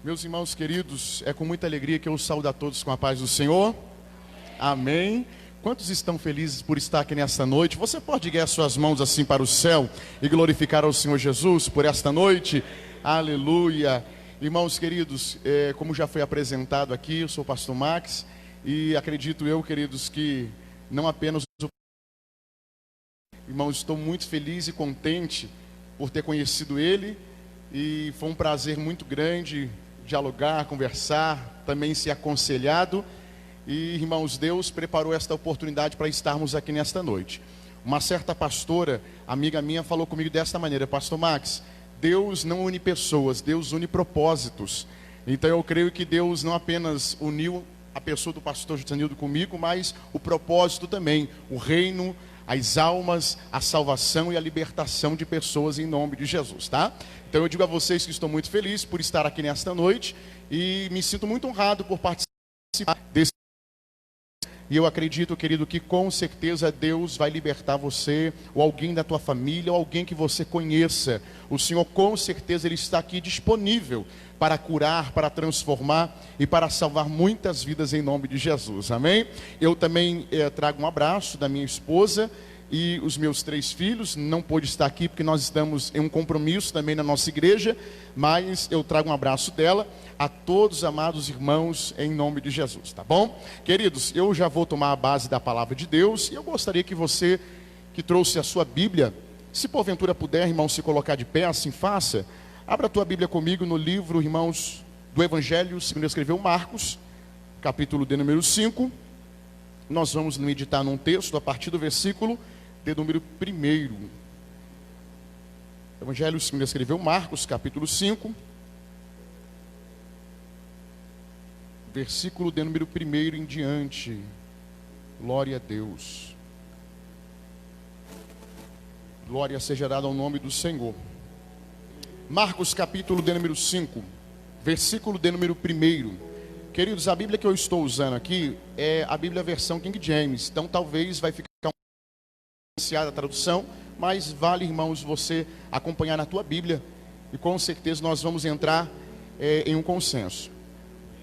Meus irmãos queridos, é com muita alegria que eu saúdo a todos com a paz do Senhor. Amém. Quantos estão felizes por estar aqui nesta noite? Você pode erguer suas mãos assim para o céu e glorificar ao Senhor Jesus por esta noite? Aleluia. Irmãos queridos, como já foi apresentado aqui, eu sou o pastor Max e acredito eu, queridos, que não apenas irmãos, estou muito feliz e contente por ter conhecido ele e foi um prazer muito grande dialogar, conversar, também ser aconselhado. E, irmãos, Deus preparou esta oportunidade para estarmos aqui nesta noite. Uma certa pastora, amiga minha, falou comigo desta maneira: Pastor Max, Deus não une pessoas, Deus une propósitos. Então eu creio que Deus não apenas uniu a pessoa do pastor Jutanildo comigo, mas o propósito também, o reino, as almas, a salvação e a libertação de pessoas em nome de Jesus, tá? Então eu digo a vocês que estou muito feliz por estar aqui nesta noite e me sinto muito honrado por participar desse. E eu acredito, querido, que com certeza Deus vai libertar você, ou alguém da tua família, ou alguém que você conheça. O Senhor com certeza Ele está aqui disponível para curar, para transformar e para salvar muitas vidas em nome de Jesus, amém? Eu também trago um abraço da minha esposa e os meus 3 filhos. Não pôde estar aqui porque nós estamos em um compromisso também na nossa igreja, mas eu trago um abraço dela a todos os amados irmãos em nome de Jesus, tá bom? Queridos, eu já vou tomar a base da palavra de Deus e eu gostaria que você que trouxe a sua Bíblia, se porventura puder, irmão, se colocar de pé, assim faça. Abra a tua Bíblia comigo no livro, irmãos, do Evangelho segundo escreveu Marcos, capítulo de número 5. Nós vamos meditar num texto a partir do versículo de número 1. Evangelho segundo escreveu Marcos, capítulo 5, versículo de número 1 em diante. Glória a Deus. Glória seja dada ao nome do Senhor. Marcos capítulo de número 5, versículo de número 1. Queridos, a Bíblia que eu estou usando aqui é a Bíblia versão King James. Então talvez vai ficar a tradução, mas vale, irmãos, você acompanhar na tua Bíblia. E com certeza nós vamos entrar em um consenso.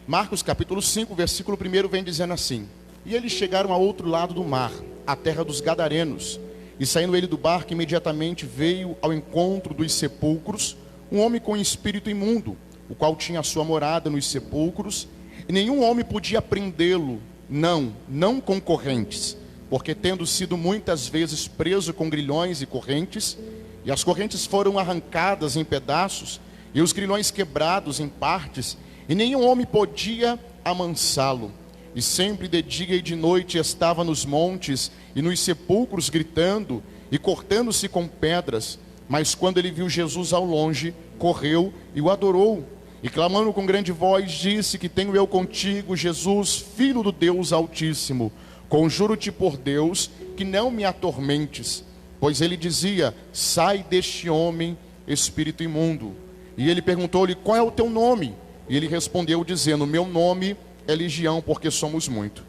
Marcos capítulo 5, versículo 1 vem dizendo assim: E eles chegaram ao outro lado do mar, a terra dos Gadarenos. E saindo ele do barco, imediatamente veio ao encontro dos sepulcros um homem com espírito imundo, o qual tinha a sua morada nos sepulcros, e nenhum homem podia prendê-lo, não com correntes, porque tendo sido muitas vezes preso com grilhões e correntes, e as correntes foram arrancadas em pedaços, e os grilhões quebrados em partes, e nenhum homem podia amansá-lo. E sempre de dia e de noite estava nos montes e nos sepulcros gritando e cortando-se com pedras. Mas quando ele viu Jesus ao longe, correu e o adorou. E clamando com grande voz, disse: Que tenho eu contigo, Jesus, Filho do Deus Altíssimo? Conjuro-te por Deus que não me atormentes. Pois ele dizia: Sai deste homem, espírito imundo. E ele perguntou-lhe: Qual é o teu nome? E ele respondeu dizendo: Meu nome é Legião, porque somos muito.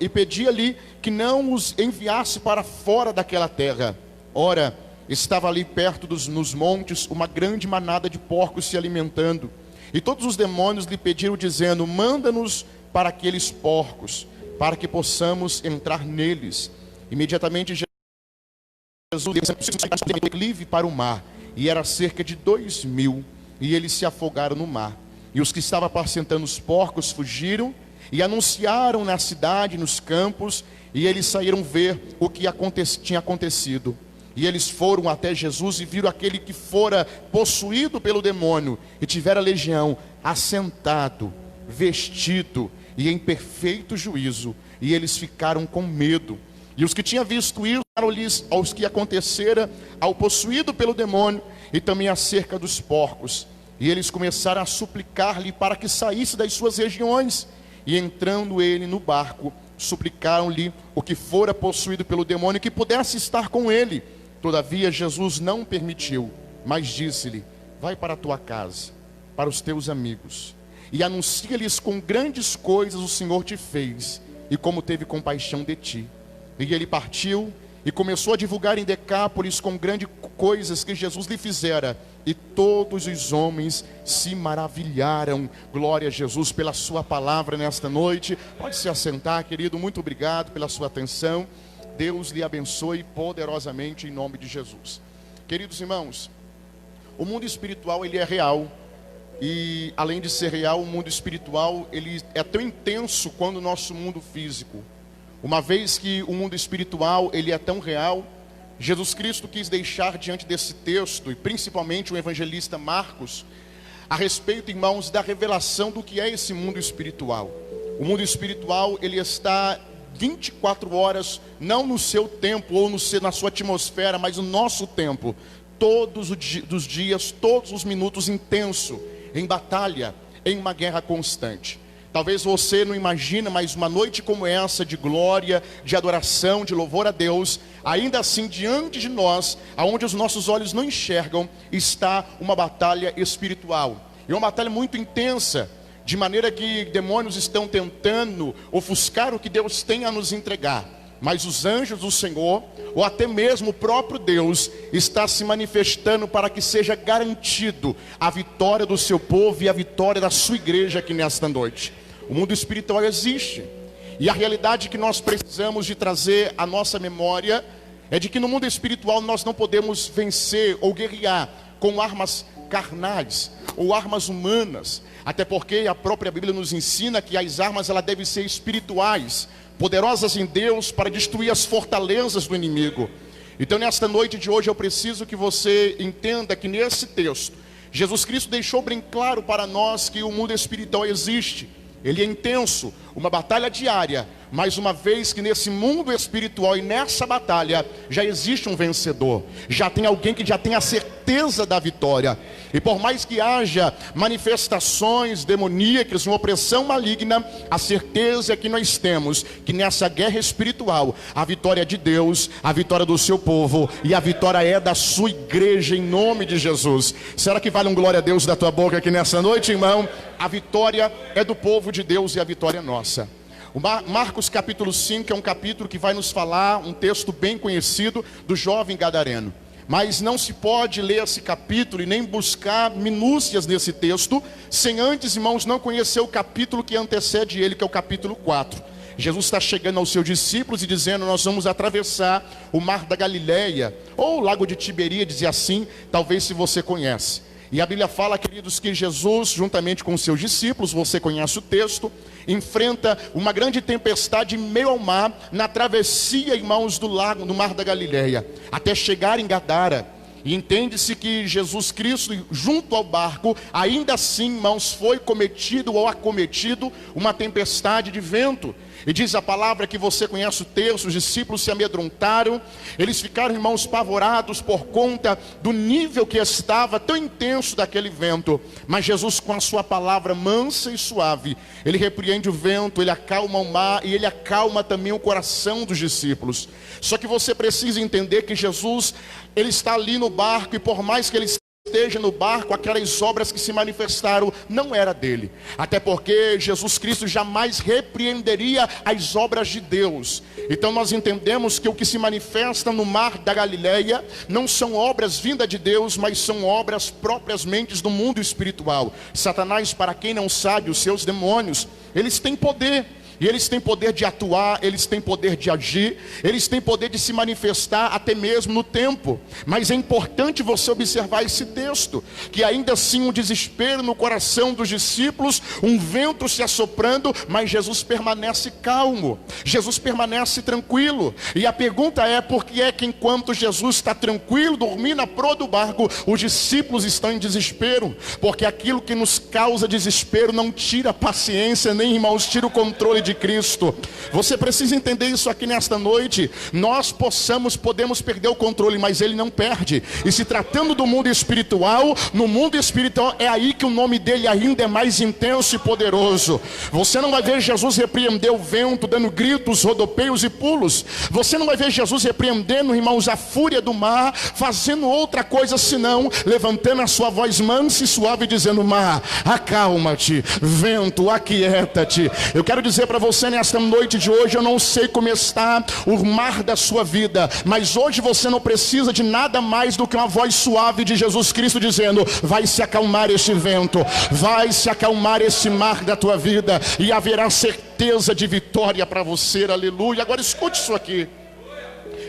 E pedia-lhe que não os enviasse para fora daquela terra. Ora, estava ali perto nos montes uma grande manada de porcos se alimentando. E todos os demônios lhe pediram dizendo: Manda-nos para aqueles porcos, para que possamos entrar neles. Imediatamente Jesus livre para o mar, e era cerca de 2.000, e eles se afogaram no mar. E os que estavam apacentando os porcos fugiram e anunciaram na cidade, nos campos, e eles saíram ver o que tinha acontecido. E eles foram até Jesus e viram aquele que fora possuído pelo demônio e tivera legião, assentado, vestido e em perfeito juízo. E eles ficaram com medo. E os que tinham visto isso, falaram-lhes aos que acontecera ao possuído pelo demônio e também acerca dos porcos. E eles começaram a suplicar-lhe para que saísse das suas regiões. E entrando ele no barco, suplicaram-lhe o que fora possuído pelo demônio que pudesse estar com ele. Todavia Jesus não permitiu, mas disse-lhe: Vai para a tua casa, para os teus amigos, e anuncia-lhes com grandes coisas o Senhor te fez, e como teve compaixão de ti. E ele partiu e começou a divulgar em Decápolis com grandes coisas que Jesus lhe fizera, e todos os homens se maravilharam. Glória a Jesus pela sua palavra nesta noite. Pode se assentar, querido. Muito obrigado pela sua atenção. Deus lhe abençoe poderosamente em nome de Jesus. Queridos irmãos, o mundo espiritual ele é real. E além de ser real, o mundo espiritual ele é tão intenso quanto o nosso mundo físico. Uma vez que o mundo espiritual ele é tão real, Jesus Cristo quis deixar diante desse texto, e principalmente o evangelista Marcos, a respeito, irmãos, da revelação do que é esse mundo espiritual. O mundo espiritual, ele está 24 horas, não no seu tempo ou na sua atmosfera, mas no nosso tempo. Todos os dias, todos os minutos intenso, em batalha, em uma guerra constante. Talvez você não imagine, mas uma noite como essa, de glória, de adoração, de louvor a Deus, ainda assim diante de nós, aonde os nossos olhos não enxergam, está uma batalha espiritual. E uma batalha muito intensa, de maneira que demônios estão tentando ofuscar o que Deus tem a nos entregar. Mas os anjos do Senhor, ou até mesmo o próprio Deus, está se manifestando para que seja garantido a vitória do seu povo e a vitória da sua igreja aqui nesta noite. O mundo espiritual existe. E a realidade que nós precisamos de trazer à nossa memória é de que no mundo espiritual nós não podemos vencer ou guerrear com armas carnais ou armas humanas. Até porque a própria Bíblia nos ensina que as armas elas devem ser espirituais, poderosas em Deus para destruir as fortalezas do inimigo. Então nesta noite de hoje eu preciso que você entenda que nesse texto Jesus Cristo deixou bem claro para nós que o mundo espiritual existe. Ele é intenso, uma batalha diária, mas uma vez que nesse mundo espiritual e nessa batalha já existe um vencedor, já tem alguém que já tem a certeza da vitória. E por mais que haja manifestações demoníacas, uma opressão maligna, a certeza que nós temos que nessa guerra espiritual a vitória é de Deus, a vitória do seu povo e a vitória é da sua igreja em nome de Jesus. Será que vale um glória a Deus da tua boca aqui nessa noite, irmão? A vitória é do povo de Deus e a vitória é nossa. O Marcos capítulo 5 é um capítulo que vai nos falar, um texto bem conhecido do jovem gadareno. Mas não se pode ler esse capítulo e nem buscar minúcias nesse texto, sem antes, irmãos, não conhecer o capítulo que antecede ele, que é o capítulo 4. Jesus está chegando aos seus discípulos e dizendo: nós vamos atravessar o mar da Galileia, ou o lago de Tiberíades, assim, talvez se você conhece. E a Bíblia fala, queridos, que Jesus, juntamente com os seus discípulos, você conhece o texto, enfrenta uma grande tempestade em meio ao mar, na travessia, irmãos, do lago, do mar da Galileia, até chegar em Gadara. E entende-se que Jesus Cristo, junto ao barco, ainda assim, irmãos, foi cometido ou acometido uma tempestade de vento. E diz a palavra que você conhece o texto, os discípulos se amedrontaram, eles ficaram, irmãos, pavorados por conta do nível que estava tão intenso daquele vento. Mas Jesus, com a sua palavra mansa e suave, ele repreende o vento, ele acalma o mar e ele acalma também o coração dos discípulos. Só que você precisa entender que Jesus, ele está ali no barco, e por mais que ele esteja no barco, aquelas obras que se manifestaram não era dele, até porque Jesus Cristo jamais repreenderia as obras de Deus. Então nós entendemos que o que se manifesta no mar da Galileia não são obras vindas de Deus, mas são obras propriamente do mundo espiritual. Satanás, para quem não sabe, os seus demônios, eles têm poder. E eles têm poder de atuar, eles têm poder de agir, eles têm poder de se manifestar até mesmo no tempo. Mas é importante você observar esse texto, que ainda assim um desespero no coração dos discípulos, um vento se assoprando, mas Jesus permanece calmo, Jesus permanece tranquilo. E a pergunta é: por que é que enquanto Jesus está tranquilo, dormindo na proa do barco, os discípulos estão em desespero? Porque aquilo que nos causa desespero não tira a paciência, nem, irmãos, tira o controle de Cristo. Você precisa entender isso aqui nesta noite. Nós podemos perder o controle, mas ele não perde. E se tratando do mundo espiritual, no mundo espiritual é aí que o nome dele ainda é mais intenso e poderoso. Você não vai ver Jesus repreender o vento, dando gritos, rodopeios e pulos. Você não vai ver Jesus repreendendo, irmãos, a fúria do mar, fazendo outra coisa senão levantando a sua voz mansa e suave, dizendo: mar, acalma-te, vento, aquieta-te. Eu quero dizer para para você nesta noite de hoje: eu não sei como está o mar da sua vida, mas hoje você não precisa de nada mais do que uma voz suave de Jesus Cristo dizendo: vai se acalmar este vento, vai se acalmar esse mar da tua vida, e haverá certeza de vitória para você. Aleluia. Agora escute isso aqui.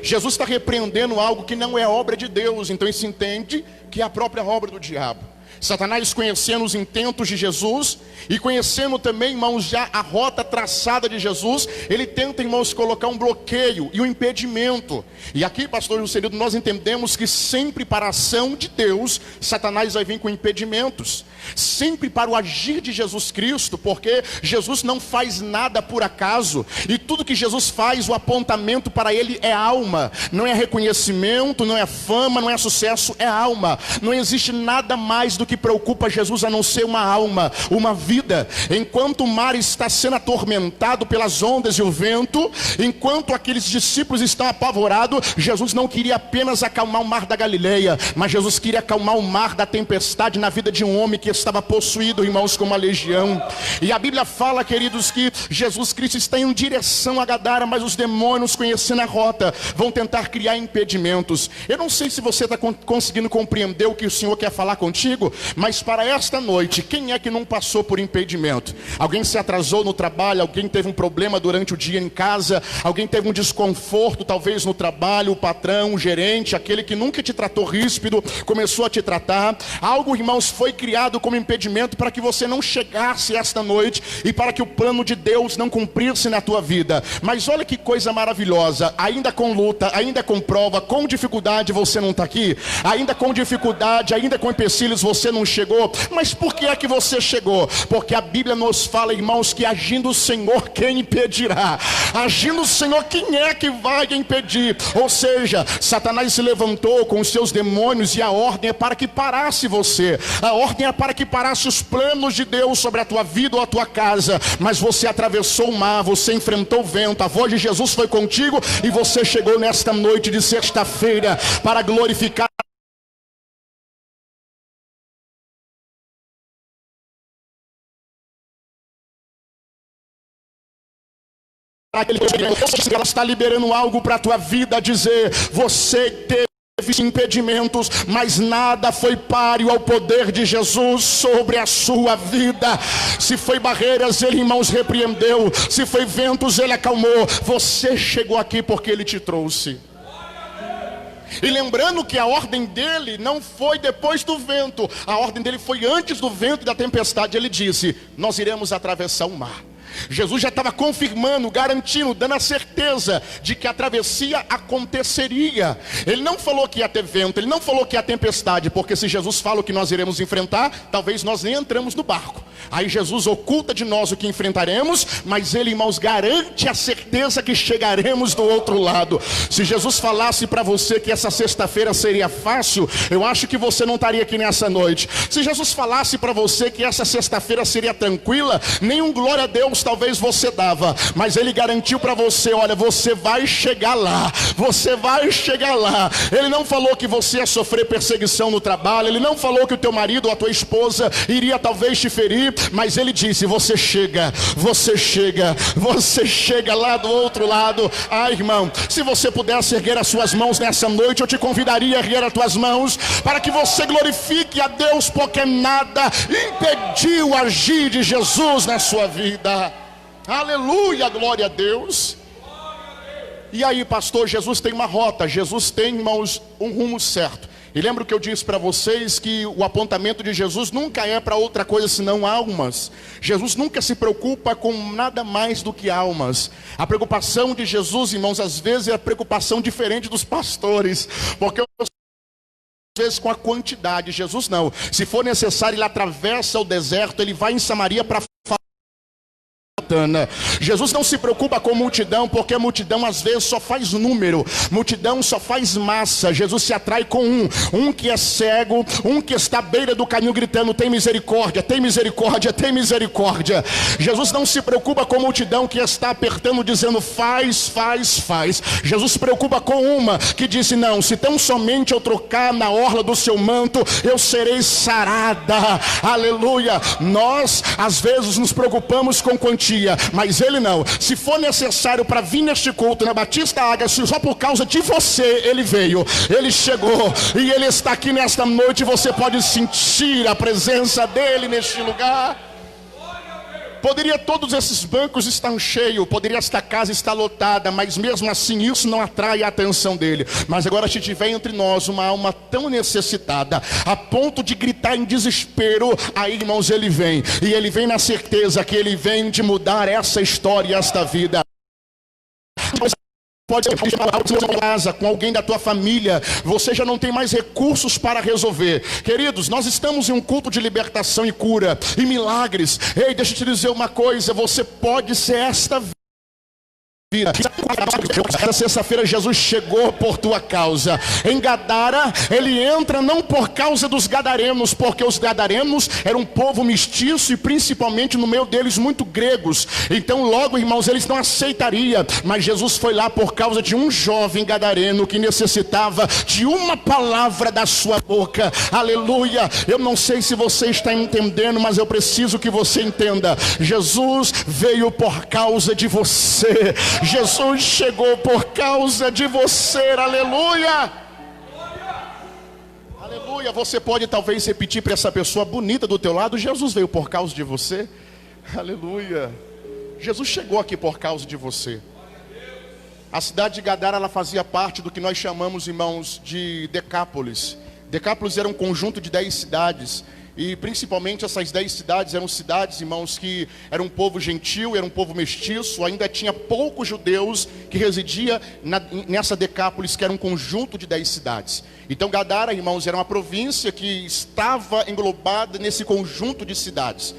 Jesus está repreendendo algo que não é obra de Deus, então isso entende que é a própria obra do diabo. Satanás, conhecendo os intentos de Jesus e conhecendo também, irmãos, já a rota traçada de Jesus, ele tenta, irmãos, colocar um bloqueio e um impedimento. E aqui, pastor Juscelino, nós entendemos que sempre para a ação de Deus, Satanás vai vir com impedimentos. Sempre para o agir de Jesus Cristo, porque Jesus não faz nada por acaso, e tudo que Jesus faz, o apontamento para ele é alma. Não é reconhecimento, não é fama, não é sucesso, é alma. Não existe nada mais do que preocupa Jesus a não ser uma alma, uma vida. Enquanto o mar está sendo atormentado pelas ondas e o vento, enquanto aqueles discípulos estão apavorados, Jesus não queria apenas acalmar o mar da Galileia, mas Jesus queria acalmar o mar da tempestade na vida de um homem que estava possuído, irmãos, com uma legião. E a Bíblia fala, queridos, que Jesus Cristo está em direção a Gadara, mas os demônios, conhecendo a rota, vão tentar criar impedimentos. Eu não sei se você está conseguindo compreender o que o Senhor quer falar contigo, mas para esta noite, quem é que não passou por impedimento? Alguém se atrasou no trabalho, alguém teve um problema durante o dia em casa, alguém teve um desconforto talvez no trabalho, o patrão, o gerente, aquele que nunca te tratou ríspido, começou a te tratar. Algo, irmãos, foi criado como impedimento para que você não chegasse esta noite e para que o plano de Deus não cumprisse na tua vida. Mas olha que coisa maravilhosa, ainda com luta, ainda com prova, com dificuldade você não está aqui, ainda com dificuldade, ainda com empecilhos você não chegou. Mas por que é que você chegou? Porque a Bíblia nos fala, irmãos, que agindo o Senhor, quem impedirá? Agindo o Senhor, quem é que vai impedir? Ou seja, Satanás se levantou com os seus demônios e a ordem é para que parasse você, a ordem é para que parasse os planos de Deus sobre a tua vida ou a tua casa. Mas você atravessou o mar, você enfrentou o vento, a voz de Jesus foi contigo e você chegou nesta noite de sexta-feira para glorificar aquele que ela está liberando algo para a tua vida, dizer: você teve impedimentos, mas nada foi páreo ao poder de Jesus sobre a sua vida. Se foi barreiras, ele, irmãos, repreendeu. Se foi ventos, ele acalmou. Você chegou aqui porque ele te trouxe. E lembrando que a ordem dele não foi depois do vento, a ordem dele foi antes do vento e da tempestade. Ele disse: nós iremos atravessar o mar. Jesus já estava confirmando, garantindo, dando a certeza de que a travessia aconteceria. Ele não falou que ia ter vento, ele não falou que ia tempestade, porque se Jesus fala o que nós iremos enfrentar, talvez nós nem entramos no barco. Aí Jesus oculta de nós o que enfrentaremos, mas ele, irmãos, garante a certeza que chegaremos do outro lado. Se Jesus falasse para você que essa sexta-feira seria fácil, eu acho que você não estaria aqui nessa noite. Se Jesus falasse para você que essa sexta-feira seria tranquila, nenhum glória a Deus talvez você dava, mas ele garantiu para você: olha, você vai chegar lá, você vai chegar lá. Ele não falou que você ia sofrer perseguição no trabalho, ele não falou que o teu marido ou a tua esposa iria talvez te ferir, mas ele disse: você chega, você chega, você chega lá do outro lado. Ah, irmão, se você pudesse erguer as suas mãos nessa noite, eu te convidaria a erguer as tuas mãos para que você glorifique a Deus, porque nada impediu o agir de Jesus na sua vida. Aleluia, glória a Deus. E aí, pastor, Jesus tem uma rota, Jesus tem, irmãos, um rumo certo. E lembra que eu disse para vocês que o apontamento de Jesus nunca é para outra coisa senão almas. Jesus nunca se preocupa com nada mais do que almas. A preocupação de Jesus, irmãos, às vezes é a preocupação diferente dos pastores, porque às vezes com a quantidade. Jesus não, se for necessário ele atravessa o deserto, ele vai em Samaria para Jesus não se preocupa com multidão, porque a multidão às vezes só faz número, multidão só faz massa. Jesus se atrai com um que é cego, um que está à beira do caminho gritando: tem misericórdia, tem misericórdia, tem misericórdia. Jesus não se preocupa com multidão que está apertando, dizendo faz, faz, faz. Jesus se preocupa com uma que disse: não, se tão somente eu trocar na orla do seu manto, eu serei sarada. Aleluia. Nós às vezes nos preocupamos com quantia, iria, mas ele não. Se for necessário para vir neste culto na Batista Águia, só por causa de você, ele veio, ele chegou e ele está aqui nesta noite. Você pode sentir a presença dele neste lugar. Poderia todos esses bancos estar cheios, poderia esta casa estar lotada, mas mesmo assim isso não atrai a atenção dele. Mas agora se tiver entre nós uma alma tão necessitada, a ponto de gritar em desespero, aí irmãos, ele vem. E ele vem na certeza que ele vem de mudar essa história e esta vida. Pode ser em casa, com alguém da tua família, você já não tem mais recursos para resolver. Queridos, nós estamos em um culto de libertação e cura, e milagres. Ei, deixa eu te dizer uma coisa, você pode ser esta vida. Essa sexta-feira Jesus chegou por tua causa. Em Gadara, ele entra não por causa dos gadarenos, porque os gadarenos eram um povo mestiço e principalmente no meio deles muito gregos. Então logo, irmãos, eles não aceitariam. Mas Jesus foi lá por causa de um jovem gadareno que necessitava de uma palavra da sua boca. Aleluia. Eu não sei se você está entendendo, mas eu preciso que você entenda. Jesus veio por causa de você. Jesus chegou por causa de você, aleluia. Aleluia. Você pode talvez repetir para essa pessoa bonita do teu lado: Jesus veio por causa de você. Aleluia. Jesus chegou aqui por causa de você. A cidade de Gadara, ela fazia parte do que nós chamamos, irmãos, de Decápolis. Decápolis era um conjunto de 10 cidades. E principalmente essas 10 cidades eram cidades, irmãos, que era um povo gentil, era um povo mestiço. Ainda tinha poucos judeus que residiam nessa Decápolis, que era um conjunto de 10 cidades. Então Gadara, irmãos, era uma província que estava englobada nesse conjunto de cidades.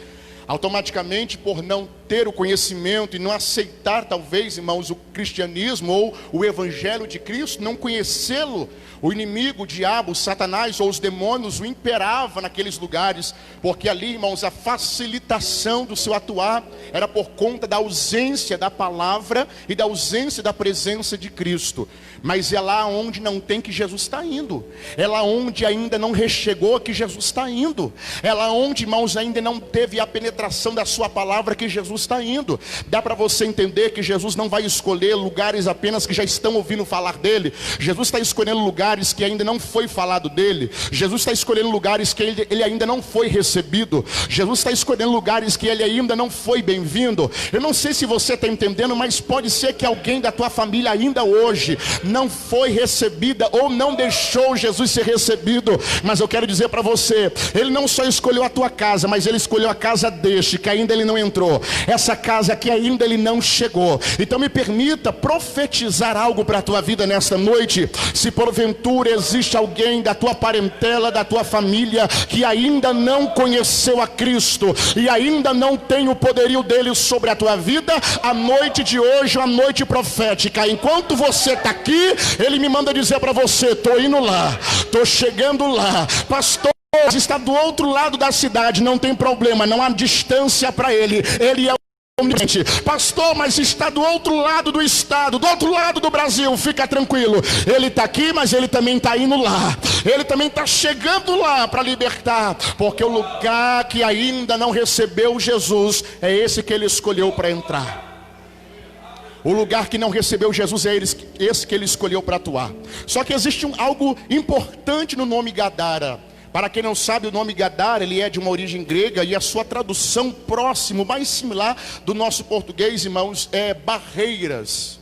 Automaticamente, por não ter o conhecimento e não aceitar, talvez, irmãos, o cristianismo ou o evangelho de Cristo, não conhecê-lo, o inimigo, o diabo, o Satanás ou os demônios o imperava naqueles lugares, porque ali, irmãos, a facilitação do seu atuar era por conta da ausência da palavra e da ausência da presença de Cristo. Mas é lá onde não tem que Jesus está indo, é lá onde ainda não rechegou que Jesus está indo, é lá onde, irmãos, ainda não teve a penetração da sua palavra que Jesus está indo. Dá para você entender que Jesus não vai escolher lugares apenas que já estão ouvindo falar dele. Jesus está escolhendo lugares que ainda não foi falado dele. Jesus está escolhendo lugares que ele ainda não foi recebido. Jesus está escolhendo lugares que ele ainda não foi bem-vindo. Eu não sei se você está entendendo, mas pode ser que alguém da tua família ainda hoje não foi recebida ou não deixou Jesus ser recebido. Mas eu quero dizer para você, ele não só escolheu a tua casa, mas ele escolheu a casa deste, que ainda ele não entrou, essa casa que ainda ele não chegou. Então me permita profetizar algo para a tua vida nesta noite. Se porventura existe alguém da tua parentela, da tua família, que ainda não conheceu a Cristo e ainda não tem o poderio dele sobre a tua vida, a noite de hoje é uma noite profética. Enquanto você está aqui, ele me manda dizer para você: estou indo lá, estou chegando lá. Pastor, está do outro lado da cidade, não tem problema, não há distância para ele. Ele é omnisciente. Pastor, mas está do outro lado do estado, do outro lado do Brasil, fica tranquilo. Ele está aqui, mas ele também está indo lá. Ele também está chegando lá para libertar, porque o lugar que ainda não recebeu Jesus é esse que ele escolheu para entrar. O lugar que não recebeu Jesus é esse que ele escolheu para atuar. Só que existe algo importante no nome Gadara. Para quem não sabe, o nome Gadara, ele é de uma origem grega, e a sua tradução próximo, mais similar do nosso português, irmãos, é barreiras,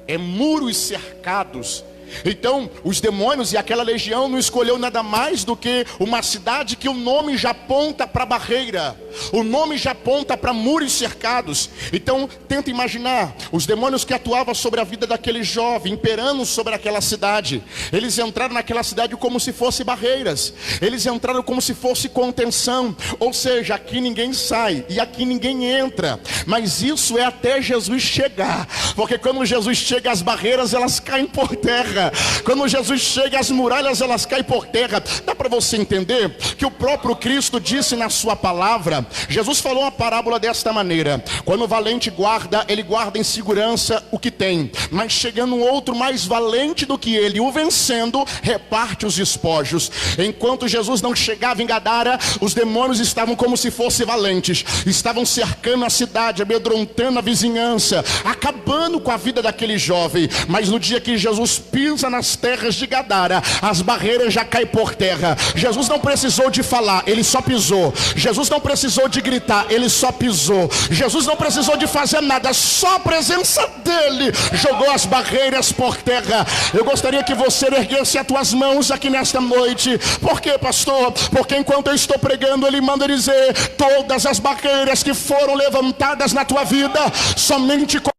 é muros cercados. Então os demônios e aquela legião não escolheu nada mais do que uma cidade que o nome já aponta para barreira, o nome já aponta para muros cercados. Então tenta imaginar, os demônios que atuavam sobre a vida daquele jovem, imperando sobre aquela cidade, eles entraram naquela cidade como se fossem barreiras, eles entraram como se fosse contenção, ou seja, aqui ninguém sai e aqui ninguém entra. Mas isso é até Jesus chegar, porque quando Jesus chega, as barreiras elas caem por terra. terra. Quando Jesus chega, as muralhas elas caem por terra. Dá para você entender que o próprio Cristo disse na sua palavra. Jesus falou uma parábola desta maneira: quando o valente guarda, ele guarda em segurança o que tem, mas chegando um outro mais valente do que ele, o vencendo, reparte os despojos. Enquanto Jesus não chegava em Gadara, os demônios estavam como se fossem valentes, estavam cercando a cidade, amedrontando a vizinhança, acabando com a vida daquele jovem. Mas no dia que Jesus pisa nas terras de Gadara, as barreiras já caem por terra. Jesus não precisou de falar, ele só pisou. Jesus não precisou de gritar, ele só pisou. Jesus não precisou de fazer nada, só a presença dele jogou as barreiras por terra. Eu gostaria que você erguesse as tuas mãos aqui nesta noite. Por quê, pastor? Porque enquanto eu estou pregando, ele manda dizer: todas as barreiras que foram levantadas na tua vida, somente com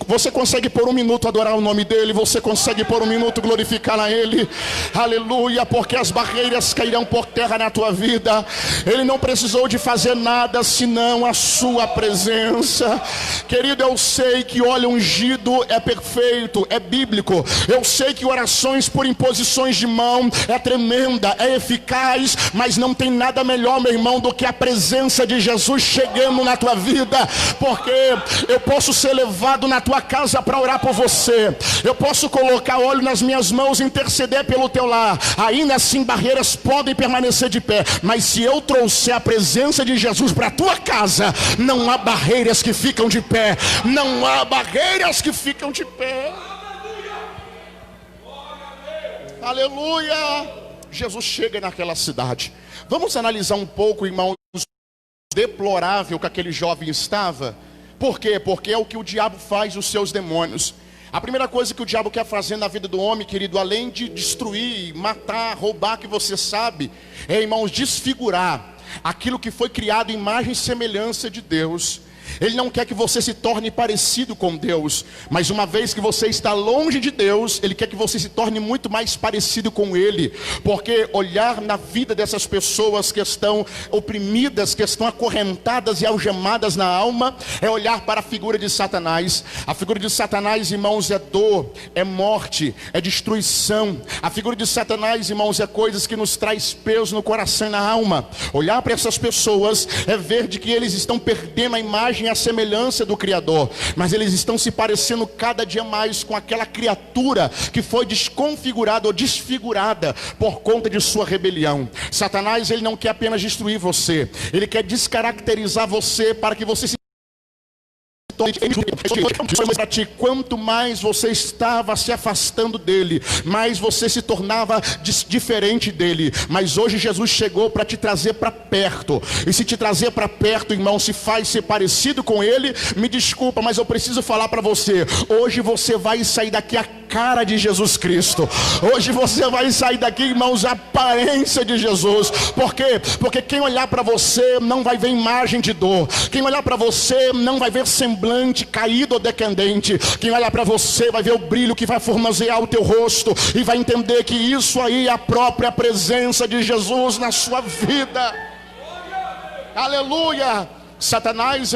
você consegue por um minuto adorar o nome dele, você consegue por um minuto glorificar a ele, aleluia, porque as barreiras cairão por terra na tua vida. Ele não precisou de fazer nada senão a sua presença. Querido, eu sei que óleo ungido é perfeito, é bíblico. Eu sei que orações por imposições de mão é tremenda, é eficaz, mas não tem nada melhor, meu irmão, do que a presença de Jesus chegando na tua vida. Porque eu posso ser levado na tua casa para orar por você, eu posso colocar óleo nas minhas mãos e interceder pelo teu lar, ainda assim barreiras podem permanecer de pé. Mas se eu trouxer a presença de Jesus para a tua casa, não há barreiras que ficam de pé, não há barreiras que ficam de pé. Aleluia. Jesus chega naquela cidade. Vamos analisar um pouco, irmão, deplorável que aquele jovem estava. Por quê? Porque é o que o diabo faz, os seus demônios. A primeira coisa que o diabo quer fazer na vida do homem, querido, além de destruir, matar, roubar, que você sabe, é, irmãos, desfigurar aquilo que foi criado em imagem e semelhança de Deus. Ele não quer que você se torne parecido com Deus, mas uma vez que você está longe de Deus, Ele quer que você se torne muito mais parecido com Ele. Porque olhar na vida dessas pessoas que estão oprimidas, que estão acorrentadas e algemadas na alma, é olhar para a figura de Satanás. A figura de Satanás, irmãos, é dor, é morte, é destruição. A figura de Satanás, irmãos, é coisas que nos traz peso no coração e na alma. Olhar para essas pessoas é ver de que eles estão perdendo a imagem e a semelhança do Criador, mas eles estão se parecendo cada dia mais com aquela criatura que foi desconfigurada ou desfigurada por conta de sua rebelião. Satanás, ele não quer apenas destruir você, ele quer descaracterizar você para que você se para ti. Quanto mais você estava se afastando dele, mais você se tornava diferente dele. Mas hoje Jesus chegou para te trazer para perto. E se te trazer para perto, irmão, se faz ser parecido com ele, me desculpa, mas eu preciso falar para você: hoje você vai sair daqui a cara de Jesus Cristo. Hoje você vai sair daqui, irmãos, a aparência de Jesus. Por quê? Porque quem olhar para você não vai ver imagem de dor. Quem olhar para você não vai ver semblante caído ou decadente. Quem olhar para você vai ver o brilho que vai formosear o teu rosto e vai entender que isso aí é a própria presença de Jesus na sua vida. Aleluia. Satanás,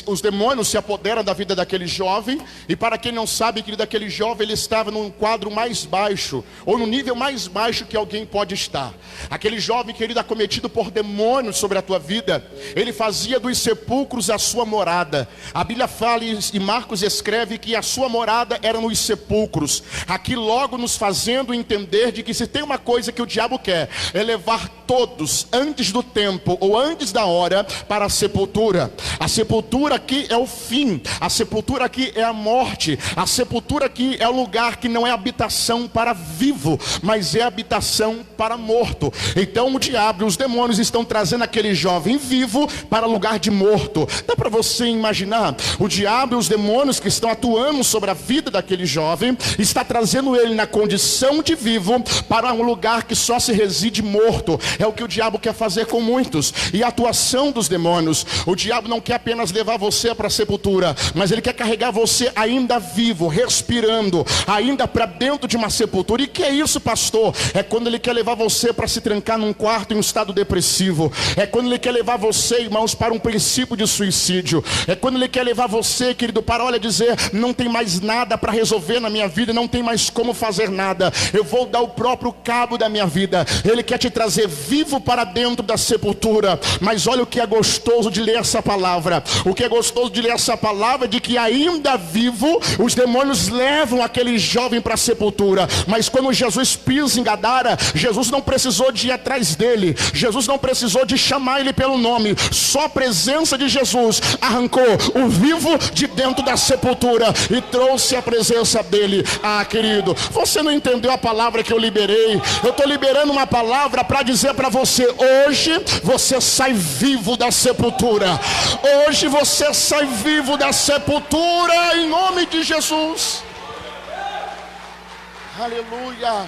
os demônios se apoderam da vida daquele jovem. E para quem não sabe, querido, aquele jovem, ele estava num quadro mais baixo, ou no nível mais baixo que alguém pode estar. Aquele jovem, querido, acometido por demônios sobre a tua vida, ele fazia dos sepulcros a sua morada. A Bíblia fala, e Marcos escreve, que a sua morada era nos sepulcros. Aqui logo nos fazendo entender de que se tem uma coisa que o diabo quer, é levar todos antes do tempo ou antes da hora para a sepultura. A sepultura aqui é o fim. A sepultura aqui é a morte. A sepultura aqui é o lugar que não é habitação para vivo, mas é habitação para morto. Então o diabo e os demônios estão trazendo aquele jovem vivo para lugar de morto. Dá para você imaginar? O diabo e os demônios que estão atuando sobre a vida daquele jovem está trazendo ele na condição de vivo para um lugar que só se reside morto. É o que o diabo quer fazer com muitos. E a atuação dos demônios. O diabo não quer apenas levar você para a sepultura, mas ele quer carregar você ainda vivo, respirando, ainda para dentro de uma sepultura. E que é isso, pastor? É quando ele quer levar você para se trancar num quarto em um estado depressivo. É quando ele quer levar você, irmãos, para um princípio de suicídio. É quando ele quer levar você, querido, para, olha, dizer: não tem mais nada para resolver na minha vida, não tem mais como fazer nada, eu vou dar o próprio cabo da minha vida. Ele quer te trazer vivo para dentro da sepultura. Mas olha o que é gostoso de ler essa palavra. O que é gostoso de ler essa palavra é de que ainda vivo, os demônios levam aquele jovem para a sepultura. Mas quando Jesus pisa em Gadara, Jesus não precisou de ir atrás dele, Jesus não precisou de chamar ele pelo nome. Só a presença de Jesus arrancou o vivo de dentro da sepultura e trouxe a presença dele. Ah, querido, você não entendeu a palavra que eu liberei. Eu estou liberando uma palavra para dizer para você: hoje você sai vivo da sepultura. Hoje você sai vivo da sepultura, em nome de Jesus. Aleluia.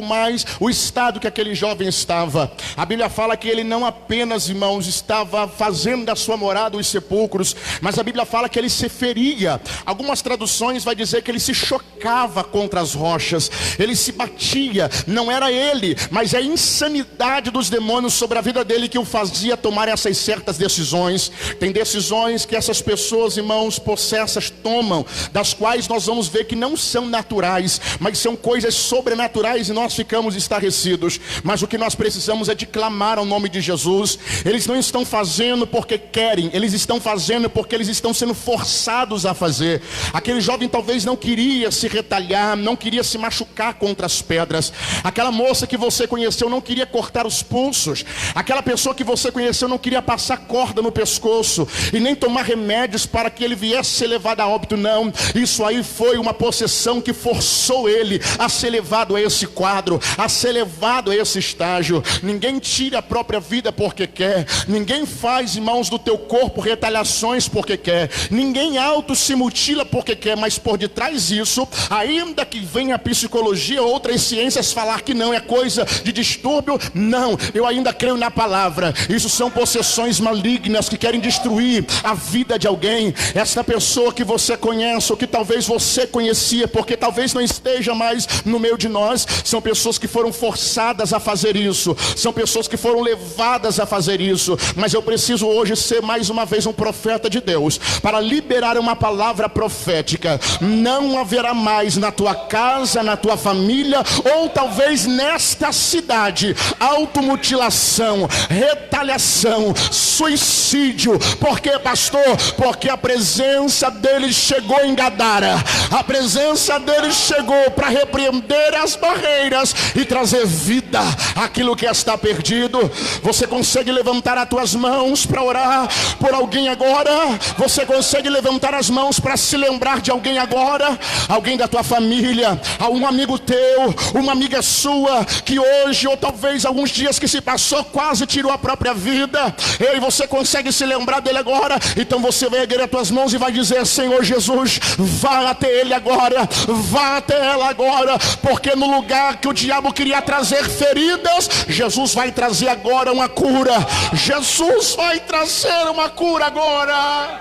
Mais o estado que aquele jovem estava. A Bíblia fala que ele não apenas, irmãos, estava fazendo da sua morada os sepulcros, mas a Bíblia fala que ele se feria. Algumas traduções vai dizer que ele se chocava contra as rochas, ele se batia. Não era ele, mas é a insanidade dos demônios sobre a vida dele que o fazia tomar essas certas decisões. Tem decisões que essas pessoas, irmãos, possessas tomam, das quais nós vamos ver que não são naturais, mas são coisas sobrenaturais, e nós ficamos estarrecidos. Mas o que nós precisamos é de clamar ao nome de Jesus. Eles não estão fazendo porque querem, eles estão fazendo porque eles estão sendo forçados a fazer. Aquele jovem talvez não queria se retalhar, não queria se machucar contra as pedras. Aquela moça que você conheceu não queria cortar os pulsos. Aquela pessoa que você conheceu não queria passar corda no pescoço e nem tomar remédios para que ele viesse ser levado a óbito. Não, isso aí foi uma possessão que forçou ele a ser levado a esse quadro, a ser levado a esse estágio. Ninguém tira a própria vida porque quer. Ninguém faz, irmãos, do teu corpo retaliações porque quer. Ninguém auto se mutila porque quer. Mas por detrás disso, ainda que venha a psicologia ou outras ciências falar que não é coisa de distúrbio, não, eu ainda creio na palavra. Isso são possessões malignas que querem destruir a vida de alguém. Essa pessoa que você conhece, ou que talvez você conhecia, porque talvez não esteja mais no meio de nós, são pessoas que foram forçadas a fazer isso, são pessoas que foram levadas a fazer isso. Mas eu preciso hoje ser mais uma vez um profeta de Deus, para liberar uma palavra profética. Não haverá mais na tua casa, na tua família, ou talvez nesta cidade, automutilação, retaliação, suicídio. Por quê, pastor? Porque a presença deles chegou em Gadara. A presença deles chegou para repreender as barreiras e trazer vida àquilo que está perdido. Você consegue levantar as tuas mãos para orar por alguém agora? Você consegue levantar as mãos para se lembrar de alguém agora? Alguém da tua família, um amigo teu, uma amiga sua, que hoje, ou talvez alguns dias que se passou, quase tirou a própria vida. E você consegue se lembrar dele agora? Então você vai erguer as tuas mãos e vai dizer: Senhor Jesus, vá até ele agora, vá até ela agora, porque no lugar que o diabo queria trazer feridas, Jesus vai trazer agora uma cura. Jesus vai trazer uma cura agora.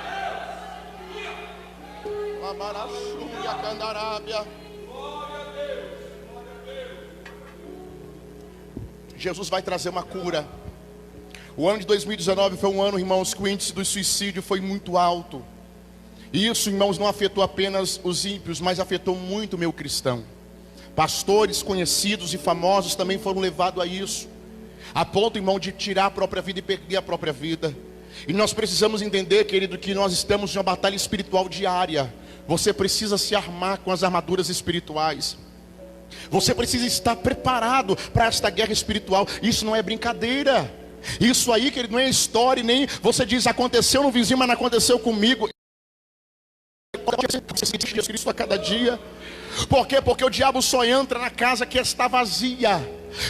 Jesus vai trazer uma cura. O ano de 2019 foi um ano, irmãos, que o índice do suicídio foi muito alto. E isso, irmãos, não afetou apenas os ímpios, mas afetou muito o meio cristão. Pastores conhecidos e famosos também foram levados a isso, a ponto, irmão, de tirar a própria vida e perder a própria vida. E nós precisamos entender, querido, que nós estamos em uma batalha espiritual diária. Você precisa se armar com as armaduras espirituais. Você precisa estar preparado para esta guerra espiritual. Isso não é brincadeira. Isso aí, querido, não é história, nem você diz aconteceu no vizinho, mas não aconteceu comigo. Cristo a cada dia. Por quê? Porque o diabo só entra na casa que está vazia.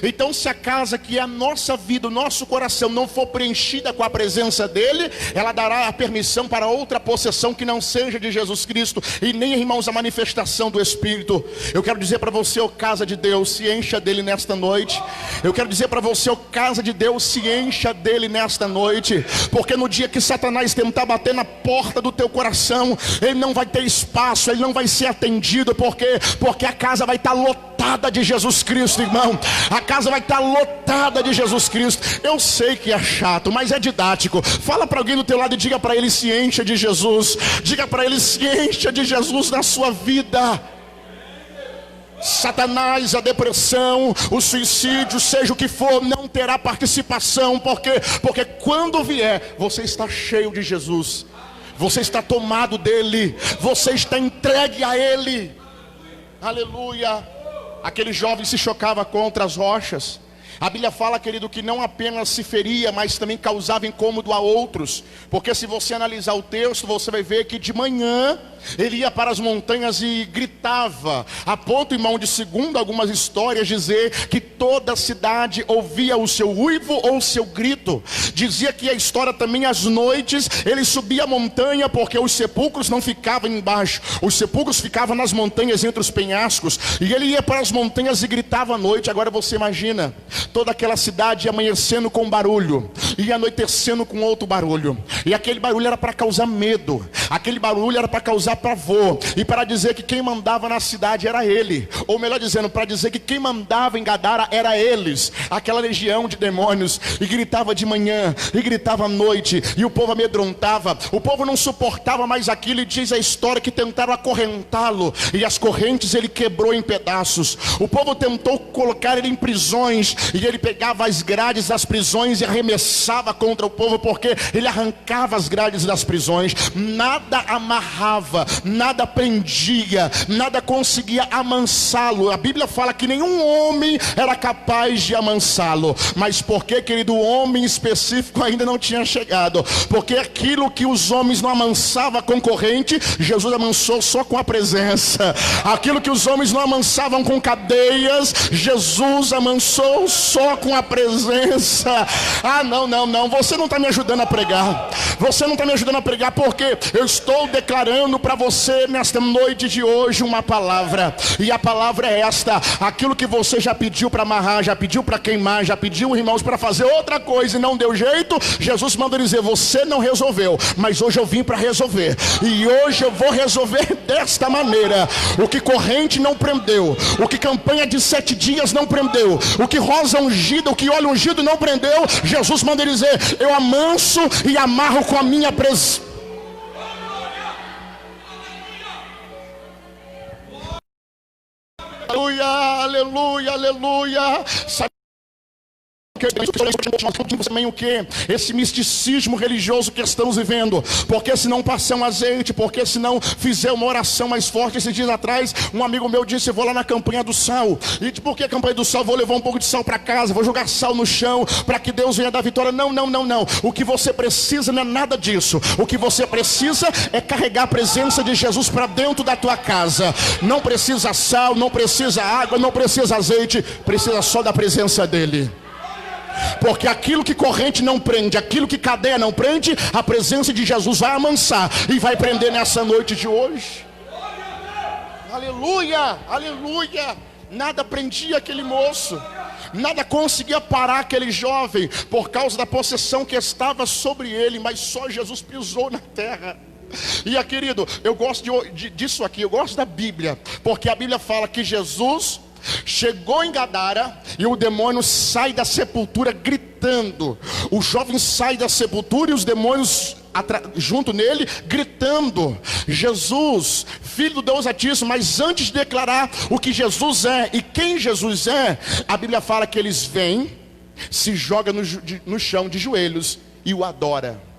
Então, se a casa que é a nossa vida, o nosso coração, não for preenchida com a presença dele, ela dará a permissão para outra possessão que não seja de Jesus Cristo, e nem, irmãos, a manifestação do Espírito. Eu quero dizer para você, ó casa de Deus, se encha dele nesta noite. Eu quero dizer para você, ó casa de Deus, se encha dele nesta noite, porque no dia que Satanás tentar bater na porta do teu coração, ele não vai ter espaço, ele não vai ser atendido. Por quê? Porque a casa vai estar lotada de Jesus Cristo, irmão. A casa vai estar lotada de Jesus Cristo. Eu sei que é chato, mas é didático. Fala para alguém do teu lado e diga para ele: se encha de Jesus. Diga para ele: se encha de Jesus na sua vida. Satanás, a depressão, o suicídio, seja o que for, não terá participação. Porque quando vier, você está cheio de Jesus. Você está tomado dele. Você está entregue a ele. Aleluia. Aquele jovem se chocava contra as rochas. A Bíblia fala, querido, que não apenas se feria, mas também causava incômodo a outros. Porque se você analisar o texto, você vai ver que de manhã ele ia para as montanhas e gritava, a ponto, irmão, de, segundo algumas histórias, dizer que toda a cidade ouvia o seu uivo ou o seu grito. Dizia que a história também, às noites, ele subia a montanha, porque os sepulcros não ficavam embaixo, os sepulcros ficavam nas montanhas, entre os penhascos, e ele ia para as montanhas e gritava à noite. Agora você imagina, toda aquela cidade amanhecendo com barulho, e anoitecendo com outro barulho, e aquele barulho era para causar medo, aquele barulho era para causar pavor, e para dizer que quem mandava na cidade era ele, ou melhor dizendo, para dizer que quem mandava em Gadara era eles, aquela legião de demônios. E gritava de manhã, e gritava à noite, e o povo amedrontava, o povo não suportava mais aquilo, e diz a história que tentaram acorrentá-lo, e as correntes ele quebrou em pedaços. O povo tentou colocar ele em prisões, e ele pegava as grades das prisões e arremessava contra o povo, porque ele arrancava as grades das prisões. Nada amarrava, nada prendia, nada conseguia amansá-lo. A Bíblia fala que nenhum homem era capaz de amansá-lo. Mas por que, querido? O homem específico ainda não tinha chegado, porque aquilo que os homens não amansavam com corrente, Jesus amansou só com a presença. Aquilo que os homens não amansavam com cadeias, Jesus amansou só com a presença. Ah, não, você não está me ajudando a pregar. Você não está me ajudando a pregar, porque eu estou declarando para você nesta noite de hoje uma palavra, e a palavra é esta: aquilo que você já pediu para amarrar, já pediu para queimar, já pediu, irmãos, para fazer outra coisa e não deu jeito, Jesus manda dizer: você não resolveu, mas hoje eu vim para resolver, e hoje eu vou resolver desta maneira. O que corrente não prendeu, o que campanha de 7 dias não prendeu, o que rosa ungida, o que óleo ungido não prendeu, Jesus manda dizer: eu amanso e amarro com a minha presença. Aleluia, aleluia, aleluia. Sabe também o que? Esse misticismo religioso que estamos vivendo. Porque se não passar um azeite, porque se não fizer uma oração mais forte. Esses dias atrás, um amigo meu disse: eu vou lá na campanha do sal. E por que a campanha do sal? Vou levar um pouco de sal para casa, vou jogar sal no chão, para que Deus venha dar vitória. Não. O que você precisa não é nada disso. O que você precisa é carregar a presença de Jesus para dentro da tua casa. Não precisa sal, não precisa água, não precisa azeite, precisa só da presença dele. Porque aquilo que corrente não prende, aquilo que cadeia não prende, a presença de Jesus vai amansar e vai prender nessa noite de hoje. Aleluia, aleluia. Nada prendia aquele moço, nada conseguia parar aquele jovem, por causa da possessão que estava sobre ele. Mas só Jesus pisou na terra. E querido, eu gosto disso aqui, eu gosto da Bíblia, porque a Bíblia fala que Jesus chegou em Gadara e o demônio sai da sepultura gritando. O jovem sai da sepultura e os demônios junto nele, gritando: Jesus, Filho do Deus Altíssimo. Mas antes de declarar o que Jesus é e quem Jesus é, a Bíblia fala que eles vêm, se jogam no chão de joelhos e o adoram.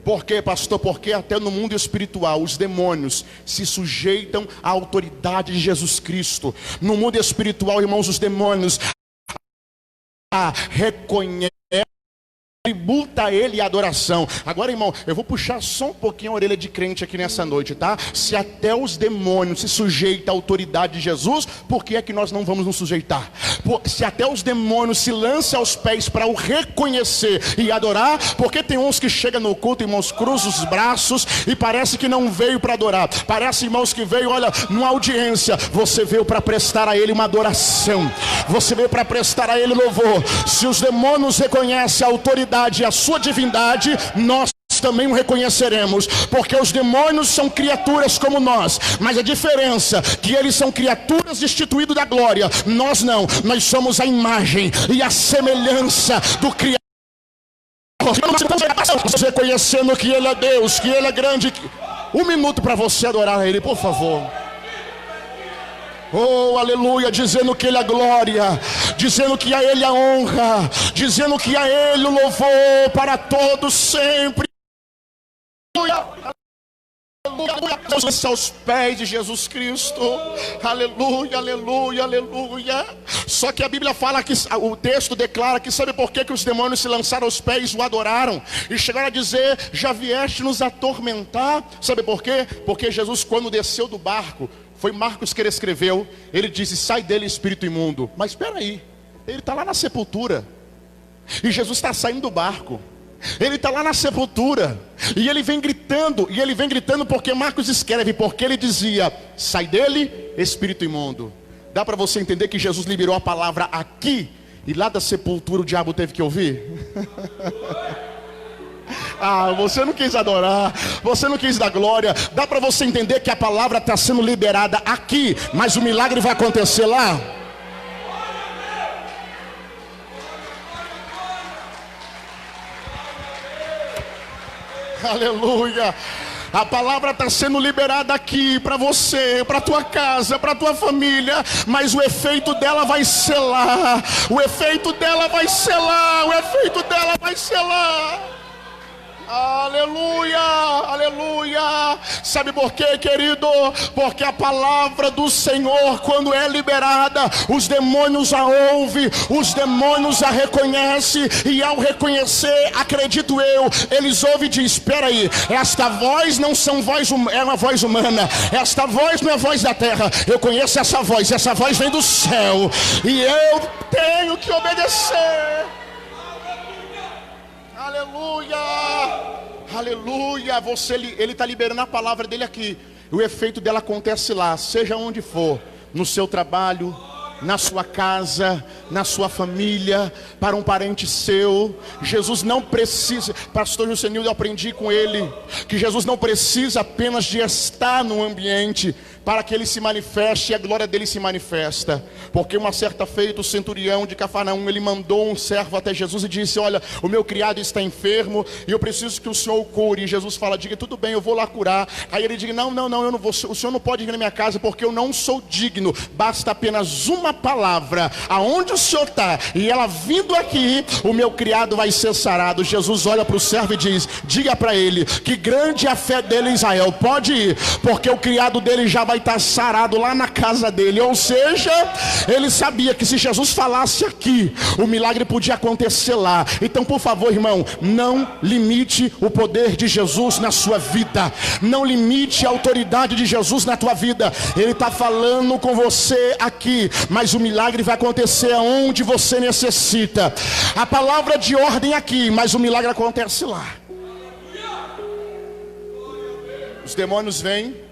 Por quê, pastor? Porque até no mundo espiritual os demônios se sujeitam à autoridade de Jesus Cristo. No mundo espiritual, irmãos, os demônios reconhecem, tributa a Ele adoração. Agora, irmão, eu vou puxar só um pouquinho a orelha de crente aqui nessa noite, tá? Se até os demônios se sujeitam à autoridade de Jesus, por que é que nós não vamos nos sujeitar? Se até os demônios se lançam aos pés para o reconhecer e adorar, porque tem uns que chegam no culto, irmãos, cruzam os braços e parece que não veio para adorar. Parece, irmãos, que veio, olha, numa audiência. Você veio para prestar a Ele uma adoração. Você veio para prestar a Ele louvor. Se os demônios reconhecem a autoridade e a sua divindade, nós também o reconheceremos, porque os demônios são criaturas como nós, mas a diferença é que eles são criaturas destituídas da glória, nós não, nós somos a imagem e a semelhança do Criador, reconhecendo que Ele é Deus, que Ele é grande. Um minuto para você adorar a Ele, por favor. Oh, aleluia, dizendo que Ele é glória, dizendo que a Ele a honra, dizendo que a Ele o louvor para todos sempre. Aleluia, aos pés de Jesus Cristo. Aleluia, aleluia, aleluia. Só que a Bíblia fala que o texto declara que sabe por que os demônios se lançaram aos pés e o adoraram e chegaram a dizer: já vieste nos atormentar. Sabe por quê? Porque Jesus, quando desceu do barco, foi Marcos que ele escreveu, ele disse: sai dele, espírito imundo. Mas espera aí, ele está lá na sepultura e Jesus está saindo do barco. Ele está lá na sepultura e ele vem gritando, porque Marcos escreve, porque ele dizia: sai dele, espírito imundo. Dá para você entender que Jesus liberou a palavra aqui e lá da sepultura o diabo teve que ouvir? Ah, você não quis adorar, você não quis dar glória. Dá para você entender que a palavra está sendo liberada aqui, mas o milagre vai acontecer lá? Aleluia. A palavra está sendo liberada aqui para você, para tua casa, para tua família, mas o efeito dela vai selar. O efeito dela vai selar. O efeito dela vai selar. Aleluia, aleluia. Sabe por quê, querido? Porque a palavra do Senhor, quando é liberada, os demônios a ouvem, os demônios a reconhecem, e ao reconhecer, acredito eu, eles ouvem e dizem: espera aí, esta voz não é uma voz humana, esta voz não é a voz da terra, eu conheço essa voz vem do céu, e eu tenho que obedecer. Aleluia, aleluia. Ele está liberando a palavra dele aqui. O efeito dela acontece lá, seja onde for, no seu trabalho, na sua casa, na sua família, para um parente seu. Jesus não precisa, pastor Juscelino, eu aprendi com ele, que Jesus não precisa apenas de estar no ambiente para que ele se manifeste e a glória dele se manifesta. Porque uma certa feita, o centurião de Cafarnaum, ele mandou um servo até Jesus e disse: olha, o meu criado está enfermo e eu preciso que o Senhor o cure. E Jesus fala: diga, tudo bem, eu vou lá curar. Aí ele diz: não, eu não vou, o Senhor não pode ir na minha casa, porque eu não sou digno. Basta apenas uma palavra, aonde o Senhor está, e ela vindo aqui, o meu criado vai ser sarado. Jesus olha para o servo e diz: diga para ele que grande é a fé dele em Israel, pode ir, porque o criado dele já vai estar sarado lá na casa dele. Ou seja, ele sabia que se Jesus falasse aqui, o milagre podia acontecer lá. Então, por favor, irmão, não limite o poder de Jesus na sua vida, não limite a autoridade de Jesus na tua vida. Ele está falando com você aqui, mas o milagre vai acontecer aonde você necessita. A palavra de ordem aqui, mas o milagre acontece lá. Os demônios vêm,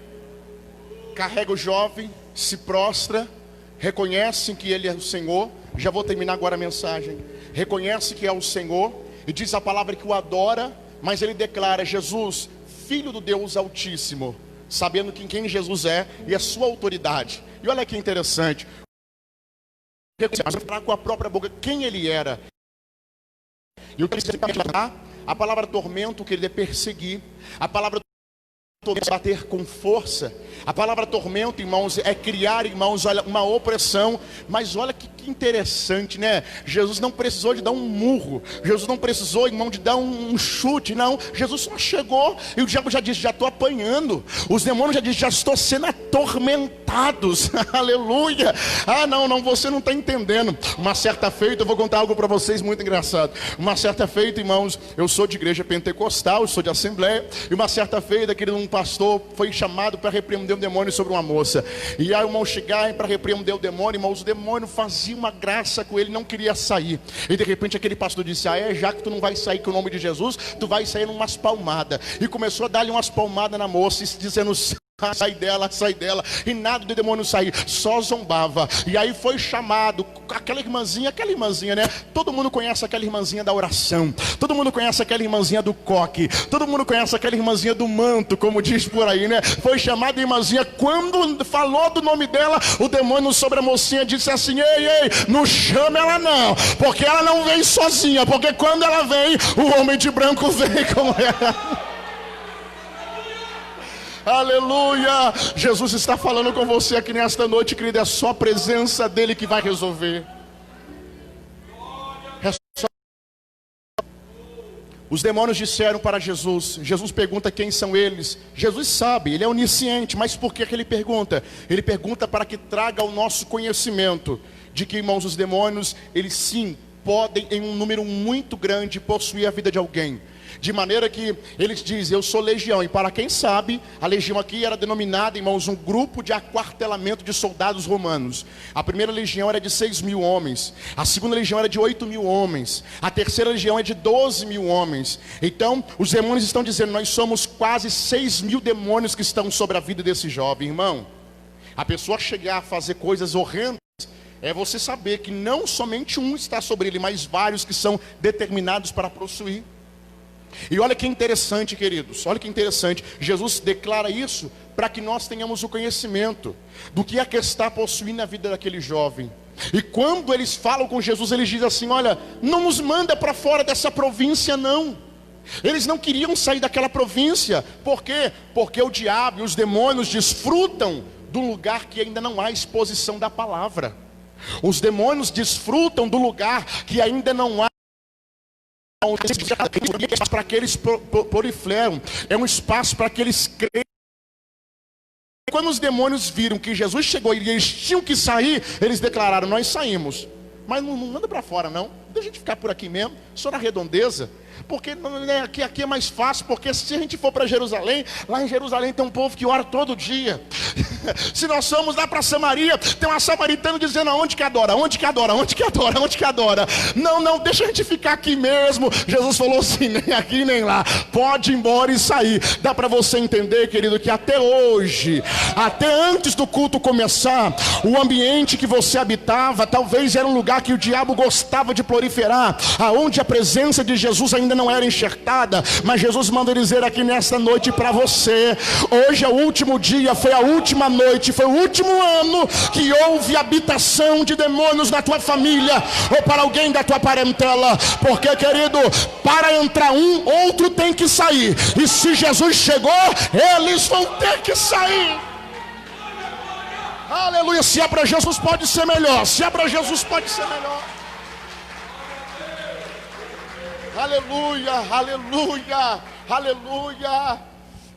carrega o jovem, se prostra, reconhecem que ele é o Senhor. Já vou terminar agora a mensagem. Reconhece que é o Senhor e diz a palavra que o adora, mas ele declara: Jesus, Filho do Deus Altíssimo, sabendo que quem Jesus é e a sua autoridade. E olha que interessante, com a própria boca quem ele era. E o que ele a palavra tormento, que ele é perseguir, a palavra bater com força. A palavra tormento, irmãos, é criar, irmãos, olha, uma opressão. Mas olha que que interessante, né? Jesus não precisou de dar um murro. Jesus não precisou, irmão, de dar um chute, não. Jesus só chegou e o diabo já disse, já estou apanhando. Os demônios já dizem, já estou sendo atormentados. Aleluia. Ah, não, você não está entendendo. Uma certa feita, eu vou contar algo para vocês muito engraçado. Uma certa feita, irmãos, eu sou de igreja pentecostal, eu sou de assembleia. E uma certa feita, querido, um pastor foi chamado para repreender um demônio sobre uma moça. E aí o irmão chegar para repreender o demônio, irmãos, o demônio fazia uma graça com ele, não queria sair. E de repente aquele pastor disse, já que tu não vai sair com o nome de Jesus, tu vai sair umas palmadas. E começou a dar-lhe umas palmadas na moça, dizendo, sai dela, e nada de demônio sair, só zombava. E aí foi chamado, aquela irmãzinha, né? Todo mundo conhece aquela irmãzinha da oração, todo mundo conhece aquela irmãzinha do coque, todo mundo conhece aquela irmãzinha do manto, como diz por aí, né? Foi chamada irmãzinha, quando falou do nome dela, o demônio sobre a mocinha disse assim, ei, não chama ela não, porque ela não vem sozinha, porque quando ela vem, o homem de branco vem com ela. Aleluia. Jesus está falando com você aqui nesta noite, querido. É só a presença dele que vai resolver. Os demônios disseram para Jesus. Jesus pergunta quem são eles. Jesus sabe, ele é onisciente. Mas por que ele pergunta? Ele pergunta para que traga ao nosso conhecimento de que, irmãos, os demônios, eles sim podem em um número muito grande possuir a vida de alguém. De maneira que eles dizem, eu sou legião. E para quem sabe, a legião aqui era denominada, irmãos, um grupo de aquartelamento de soldados romanos. A primeira legião era de 6.000 homens. A segunda legião era de 8.000 homens. A terceira legião é de 12.000 homens. Então, os demônios estão dizendo, nós somos quase 6.000 demônios que estão sobre a vida desse jovem, irmão. A pessoa chegar a fazer coisas horrendas, é você saber que não somente um está sobre ele, mas vários que são determinados para possuir. E olha que interessante, queridos, olha que interessante, Jesus declara isso para que nós tenhamos o conhecimento do que é que está possuindo a vida daquele jovem. E quando eles falam com Jesus, eles dizem assim, olha, não nos manda para fora dessa província não. Eles não queriam sair daquela província. Por quê? Porque o diabo e os demônios desfrutam do lugar que ainda não há exposição da palavra. Os demônios desfrutam do lugar que ainda não há para que eles proliferam, é um espaço para que eles cresçam. Quando os demônios viram que Jesus chegou e eles tinham que sair, eles declararam, nós saímos, mas não manda para fora não, deixa a gente ficar por aqui mesmo, só na redondeza. Porque aqui é mais fácil, porque se a gente for para Jerusalém, lá em Jerusalém tem um povo que ora todo dia. Se nós somos lá para Samaria, tem uma samaritana dizendo aonde que adora, onde que adora, onde que adora, onde que adora. Não, deixa a gente ficar aqui mesmo. Jesus falou assim, nem aqui nem lá, pode ir embora e sair. Dá para você entender, querido, que até hoje, até antes do culto começar, o ambiente que você habitava, talvez era um lugar que o diabo gostava de proliferar, aonde a presença de Jesus ainda não era enxertada, mas Jesus manda dizer aqui nesta noite para você, hoje é o último dia, foi a última noite, foi o último ano que houve habitação de demônios na tua família, ou para alguém da tua parentela, porque, querido, para entrar um, outro tem que sair, e se Jesus chegou, eles vão ter que sair. Aleluia, se é para Jesus pode ser melhor, se é para Jesus pode ser melhor. Aleluia, aleluia, aleluia,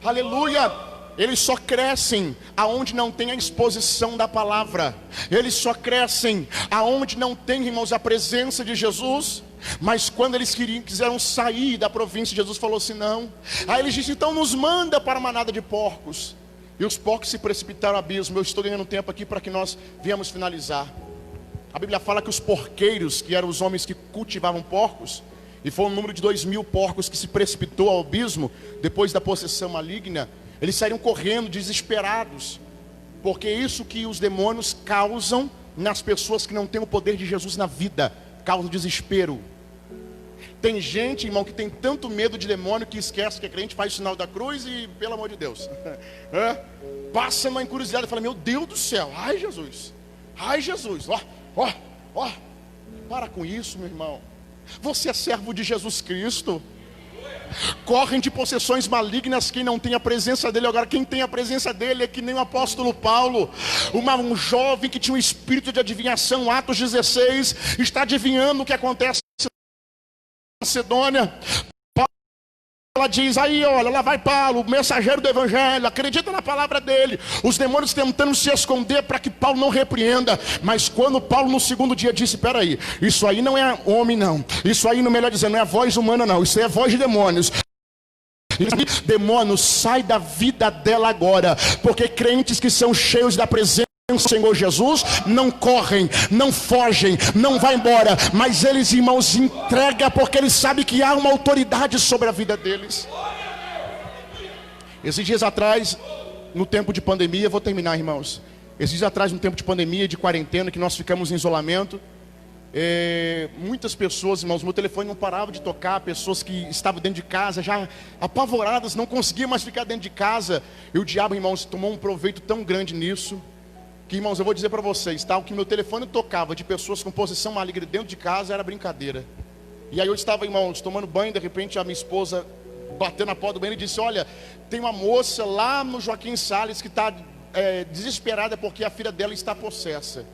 aleluia. Eles só crescem aonde não tem a exposição da palavra. Eles só crescem aonde não tem, irmãos, a presença de Jesus. Mas quando eles quiseram sair da província, Jesus falou assim, não. Aí eles disseram, então nos manda para uma manada de porcos. E os porcos se precipitaram ao abismo. Eu estou ganhando tempo aqui para que nós viemos finalizar. A Bíblia fala que os porqueiros, que eram os homens que cultivavam porcos, e foi um número de 2.000 porcos que se precipitou ao abismo, depois da possessão maligna, eles saíram correndo, desesperados, porque é isso que os demônios causam nas pessoas que não têm o poder de Jesus na vida, causa desespero. Tem gente, irmão, que tem tanto medo de demônio que esquece que a crente faz o sinal da cruz e, pelo amor de Deus, passa numa encruzilhada e fala, meu Deus do céu, ai Jesus, para com isso, meu irmão. Você é servo de Jesus Cristo. Correm de possessões malignas quem não tem a presença dele. Agora quem tem a presença dele é que nem o apóstolo Paulo, um jovem que tinha um espírito de adivinhação. Atos 16, está adivinhando o que acontece na Macedônia. Ela diz, aí olha, lá vai Paulo, o mensageiro do evangelho, acredita na palavra dele. Os demônios tentando se esconder para que Paulo não repreenda. Mas quando Paulo no segundo dia disse, peraí, isso aí não é homem não, isso aí, no melhor dizendo, não é voz humana não, isso aí é voz de demônios. Demônio, sai da vida dela agora, porque crentes que são cheios da presença do Senhor Jesus não correm, não fogem, não vai embora, mas eles, irmãos, entregam, porque eles sabem que há uma autoridade sobre a vida deles. Esses dias atrás, no tempo de pandemia, vou terminar, irmãos. Esses dias atrás, no tempo de pandemia, de quarentena, que nós ficamos em isolamento, muitas pessoas, irmãos, meu telefone não parava de tocar, pessoas que estavam dentro de casa, já apavoradas, não conseguiam mais ficar dentro de casa, e o diabo, irmãos, tomou um proveito tão grande nisso, que, irmãos, eu vou dizer para vocês, tá? O que meu telefone tocava de pessoas com possessão maligna dentro de casa era brincadeira. E aí eu estava, irmãos, tomando banho, de repente a minha esposa bateu na porta do banheiro e disse, olha, tem uma moça lá no Joaquim Salles que está desesperada porque a filha dela está possessa.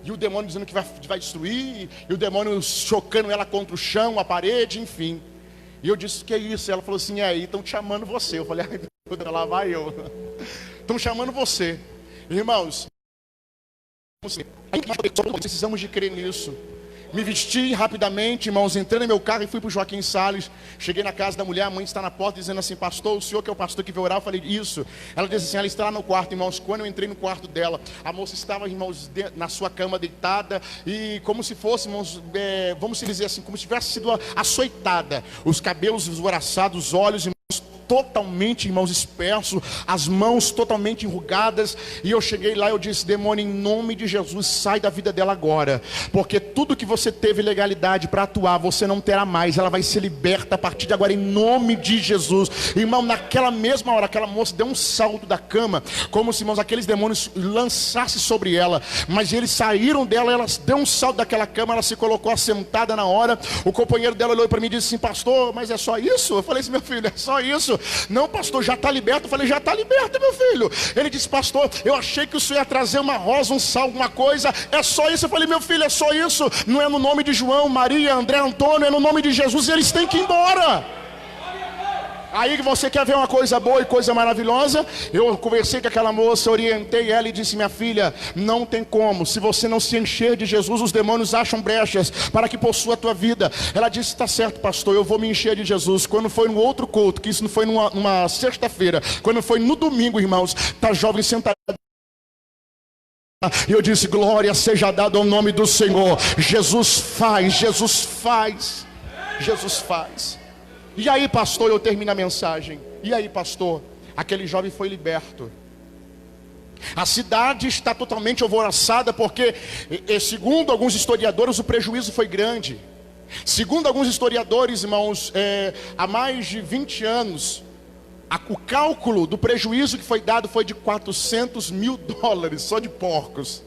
E o demônio dizendo que vai destruir, e o demônio chocando ela contra o chão, a parede, enfim. E eu disse, que é isso? Ela falou assim, aí, estão te chamando você. Eu falei, ai, lá vai eu. Estão chamando você. Irmãos, precisamos de crer nisso. Me vesti rapidamente, irmãos, entrei no meu carro e fui para o Joaquim Salles. Cheguei na casa da mulher, a mãe está na porta dizendo assim, pastor, o senhor que é o pastor que veio orar? Eu falei, isso. Ela disse assim, ela está lá no quarto, irmãos. Quando eu entrei no quarto dela, a moça estava, irmãos, na sua cama deitada, e como se fosse, irmãos, vamos dizer assim, como se tivesse sido açoitada. Os cabelos esvoaçados, os olhos, irmãos, totalmente, irmãos, dispersos, as mãos totalmente enrugadas. E eu cheguei lá e eu disse, demônio, em nome de Jesus, sai da vida dela agora, porque tudo que você teve legalidade para atuar, você não terá mais. Ela vai ser liberta a partir de agora, em nome de Jesus. Irmão, naquela mesma hora, aquela moça deu um salto da cama, como se, irmãos, aqueles demônios lançassem sobre ela, mas eles saíram dela. Ela deu um salto daquela cama, ela se colocou assentada na hora. O companheiro dela olhou para mim e disse assim, pastor, mas é só isso? Eu falei assim, meu filho, é só isso? Não, pastor, já está liberto. Eu falei, já está liberto, meu filho. Ele disse, pastor, eu achei que o senhor ia trazer uma rosa, um sal, alguma coisa. É só isso? Eu falei, meu filho, é só isso? Não é no nome de João, Maria, André, Antônio, é no nome de Jesus, e eles têm que ir embora. Aí que você quer ver uma coisa boa e coisa maravilhosa? Eu conversei com aquela moça, orientei ela e disse, minha filha, não tem como. Se você não se encher de Jesus, os demônios acham brechas para que possua a tua vida. Ela disse, está certo, pastor, eu vou me encher de Jesus. Quando foi no outro culto, que isso não foi numa sexta-feira, quando foi no domingo, irmãos, tá jovem sentado. E eu disse, glória seja dada ao nome do Senhor. Jesus faz, Jesus faz, Jesus faz. E aí, pastor, eu termino a mensagem. E aí, pastor, aquele jovem foi liberto. A cidade está totalmente alvoroçada, porque, segundo alguns historiadores, o prejuízo foi grande. Segundo alguns historiadores, irmãos, há mais de 20 anos, o cálculo do prejuízo que foi dado foi de $400 mil, só de porcos.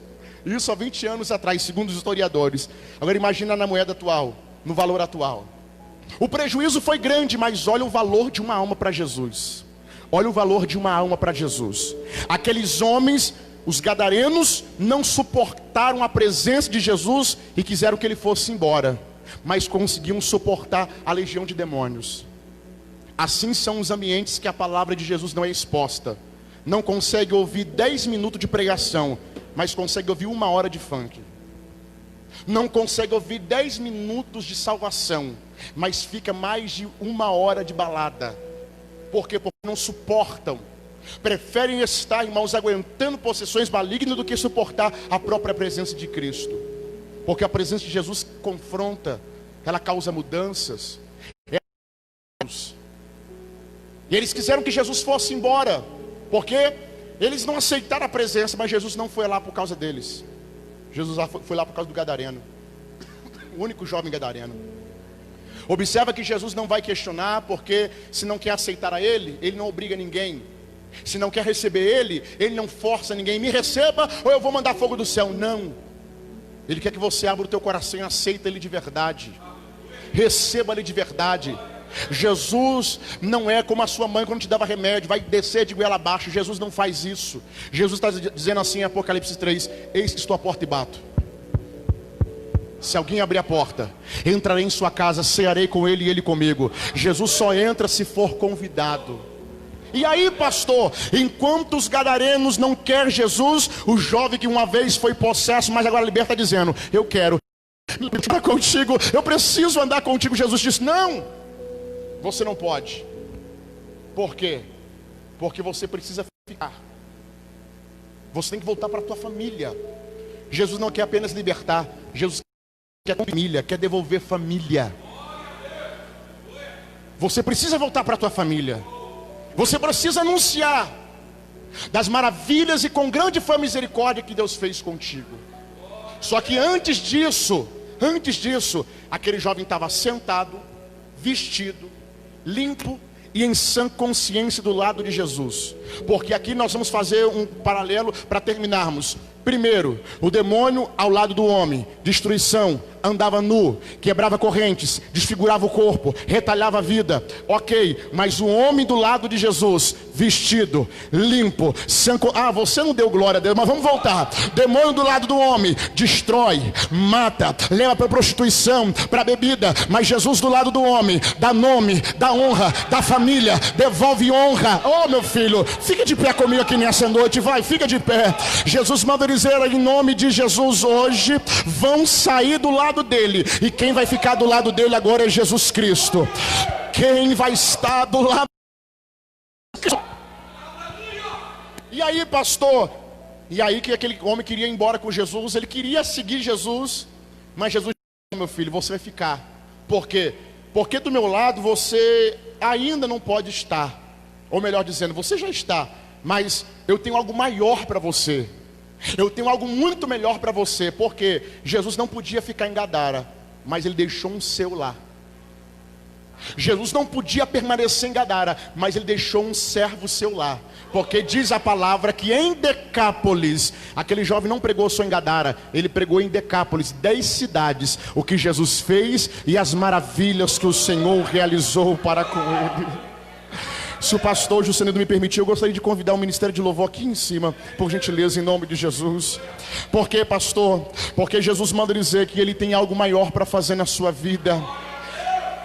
Isso há 20 anos atrás, segundo os historiadores. Agora imagina na moeda atual, no valor atual. O prejuízo foi grande, mas olha o valor de uma alma para Jesus. Olha o valor de uma alma para Jesus. Aqueles homens, os gadarenos, não suportaram a presença de Jesus e quiseram que ele fosse embora, mas conseguiam suportar a legião de demônios. Assim são os ambientes que a palavra de Jesus não é exposta. Não consegue ouvir 10 minutos de pregação, mas consegue ouvir 1 hora de funk. Não consegue ouvir 10 minutos de salvação, mas fica mais de 1 hora de balada. Por quê? Porque não suportam. Preferem estar, irmãos, aguentando possessões malignas do que suportar a própria presença de Cristo. Porque a presença de Jesus confronta, ela causa mudanças. E eles quiseram que Jesus fosse embora, porque eles não aceitaram a presença, mas Jesus não foi lá por causa deles. Jesus foi lá por causa do gadareno, o único jovem gadareno. Observa que Jesus não vai questionar, porque se não quer aceitar a ele, ele não obriga ninguém. Se não quer receber ele não força ninguém. Me receba ou eu vou mandar fogo do céu. Não. Ele quer que você abra o teu coração e aceita ele de verdade. Receba ele de verdade. Jesus não é como a sua mãe quando te dava remédio, vai descer de goela abaixo. Jesus não faz isso. Jesus está dizendo assim em Apocalipse 3: eis que estou à porta e bato. Se alguém abrir a porta, entrarei em sua casa, cearei com ele e ele comigo. Jesus só entra se for convidado. E aí, pastor, enquanto os gadarenos não querem Jesus, o jovem que uma vez foi possesso, mas agora liberta, está dizendo: eu quero andar contigo, eu preciso andar contigo. Jesus disse: não, você não pode. Por quê? Porque você precisa ficar. Você tem que voltar para a tua família. Jesus não quer apenas libertar, Jesus quer família, quer devolver família. Você precisa voltar para a tua família. Você precisa anunciar das maravilhas e com grande fé e misericórdia que Deus fez contigo. Só que antes disso, aquele jovem estava sentado, vestido, limpo e em sã consciência do lado de Jesus. Porque aqui nós vamos fazer um paralelo para terminarmos. Primeiro, o demônio ao lado do homem, destruição, andava nu, quebrava correntes, desfigurava o corpo, retalhava a vida. Ok, mas o homem do lado de Jesus, vestido, limpo, você não deu glória a Deus, mas vamos voltar. Demônio do lado do homem, destrói, mata, leva para prostituição, para bebida. Mas Jesus do lado do homem, dá nome, dá honra, dá família, devolve honra. Oh, meu filho, fica de pé comigo aqui nessa noite, vai, fica de pé. Jesus manda dizer em nome de Jesus hoje: vão sair do lado dele, e quem vai ficar do lado dele agora é Jesus Cristo. Quem vai estar do lado? E aí, pastor? E aí que aquele homem queria ir embora com Jesus, ele queria seguir Jesus, mas Jesus disse: meu filho, você vai ficar. Por quê? Porque do meu lado você ainda não pode estar, ou melhor dizendo, você já está, mas eu tenho algo maior para você. Eu tenho algo muito melhor para você. Porque Jesus não podia ficar em Gadara, mas ele deixou um seu lá. Jesus não podia permanecer em Gadara, mas ele deixou um servo seu lá. Porque diz a palavra que em Decápolis, aquele jovem não pregou só em Gadara, ele pregou em Decápolis, 10 cidades, o que Jesus fez e as maravilhas que o Senhor realizou para com ele. Se o pastor Juscelino me permitir, eu gostaria de convidar o ministério de louvor aqui em cima, por gentileza, em nome de Jesus. Por quê, pastor? Porque Jesus manda dizer que ele tem algo maior para fazer na sua vida.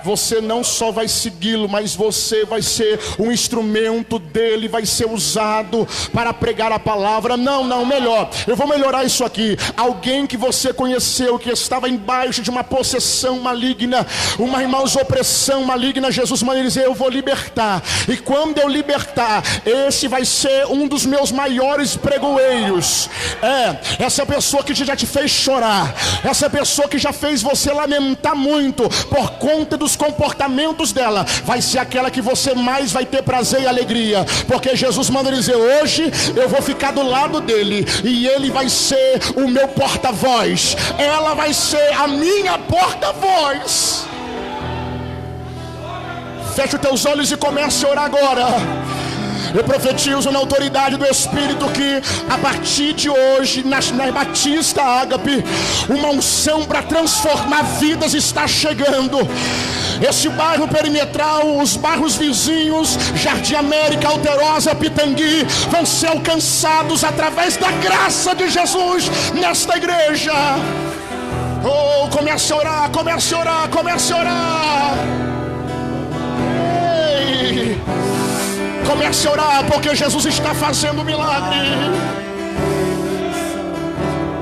Você não só vai segui-lo, mas você vai ser um instrumento dele, vai ser usado para pregar a palavra. Não, melhor, eu vou melhorar isso aqui. Alguém que você conheceu, que estava embaixo de uma possessão maligna, uma, irmãos, opressão maligna, Jesus manda dizer: eu vou libertar. E quando eu libertar, esse vai ser um dos meus maiores pregoeiros. Essa pessoa que já te fez chorar, essa pessoa que já fez você lamentar muito por conta dos comportamentos dela, vai ser aquela que você mais vai ter prazer e alegria. Porque Jesus manda dizer: hoje eu vou ficar do lado dele, e ele vai ser o meu porta-voz, ela vai ser a minha porta-voz. Feche os teus olhos e comece a orar agora. Eu profetizo na autoridade do Espírito que a partir de hoje, na Batista Ágape, uma unção para transformar vidas está chegando. Esse bairro perimetral, os bairros vizinhos, Jardim América, Alterosa, Pitangui, vão ser alcançados através da graça de Jesus nesta igreja. Oh, comece a orar, comece a orar, comece a orar. Ei, comece a orar, porque Jesus está fazendo um milagre.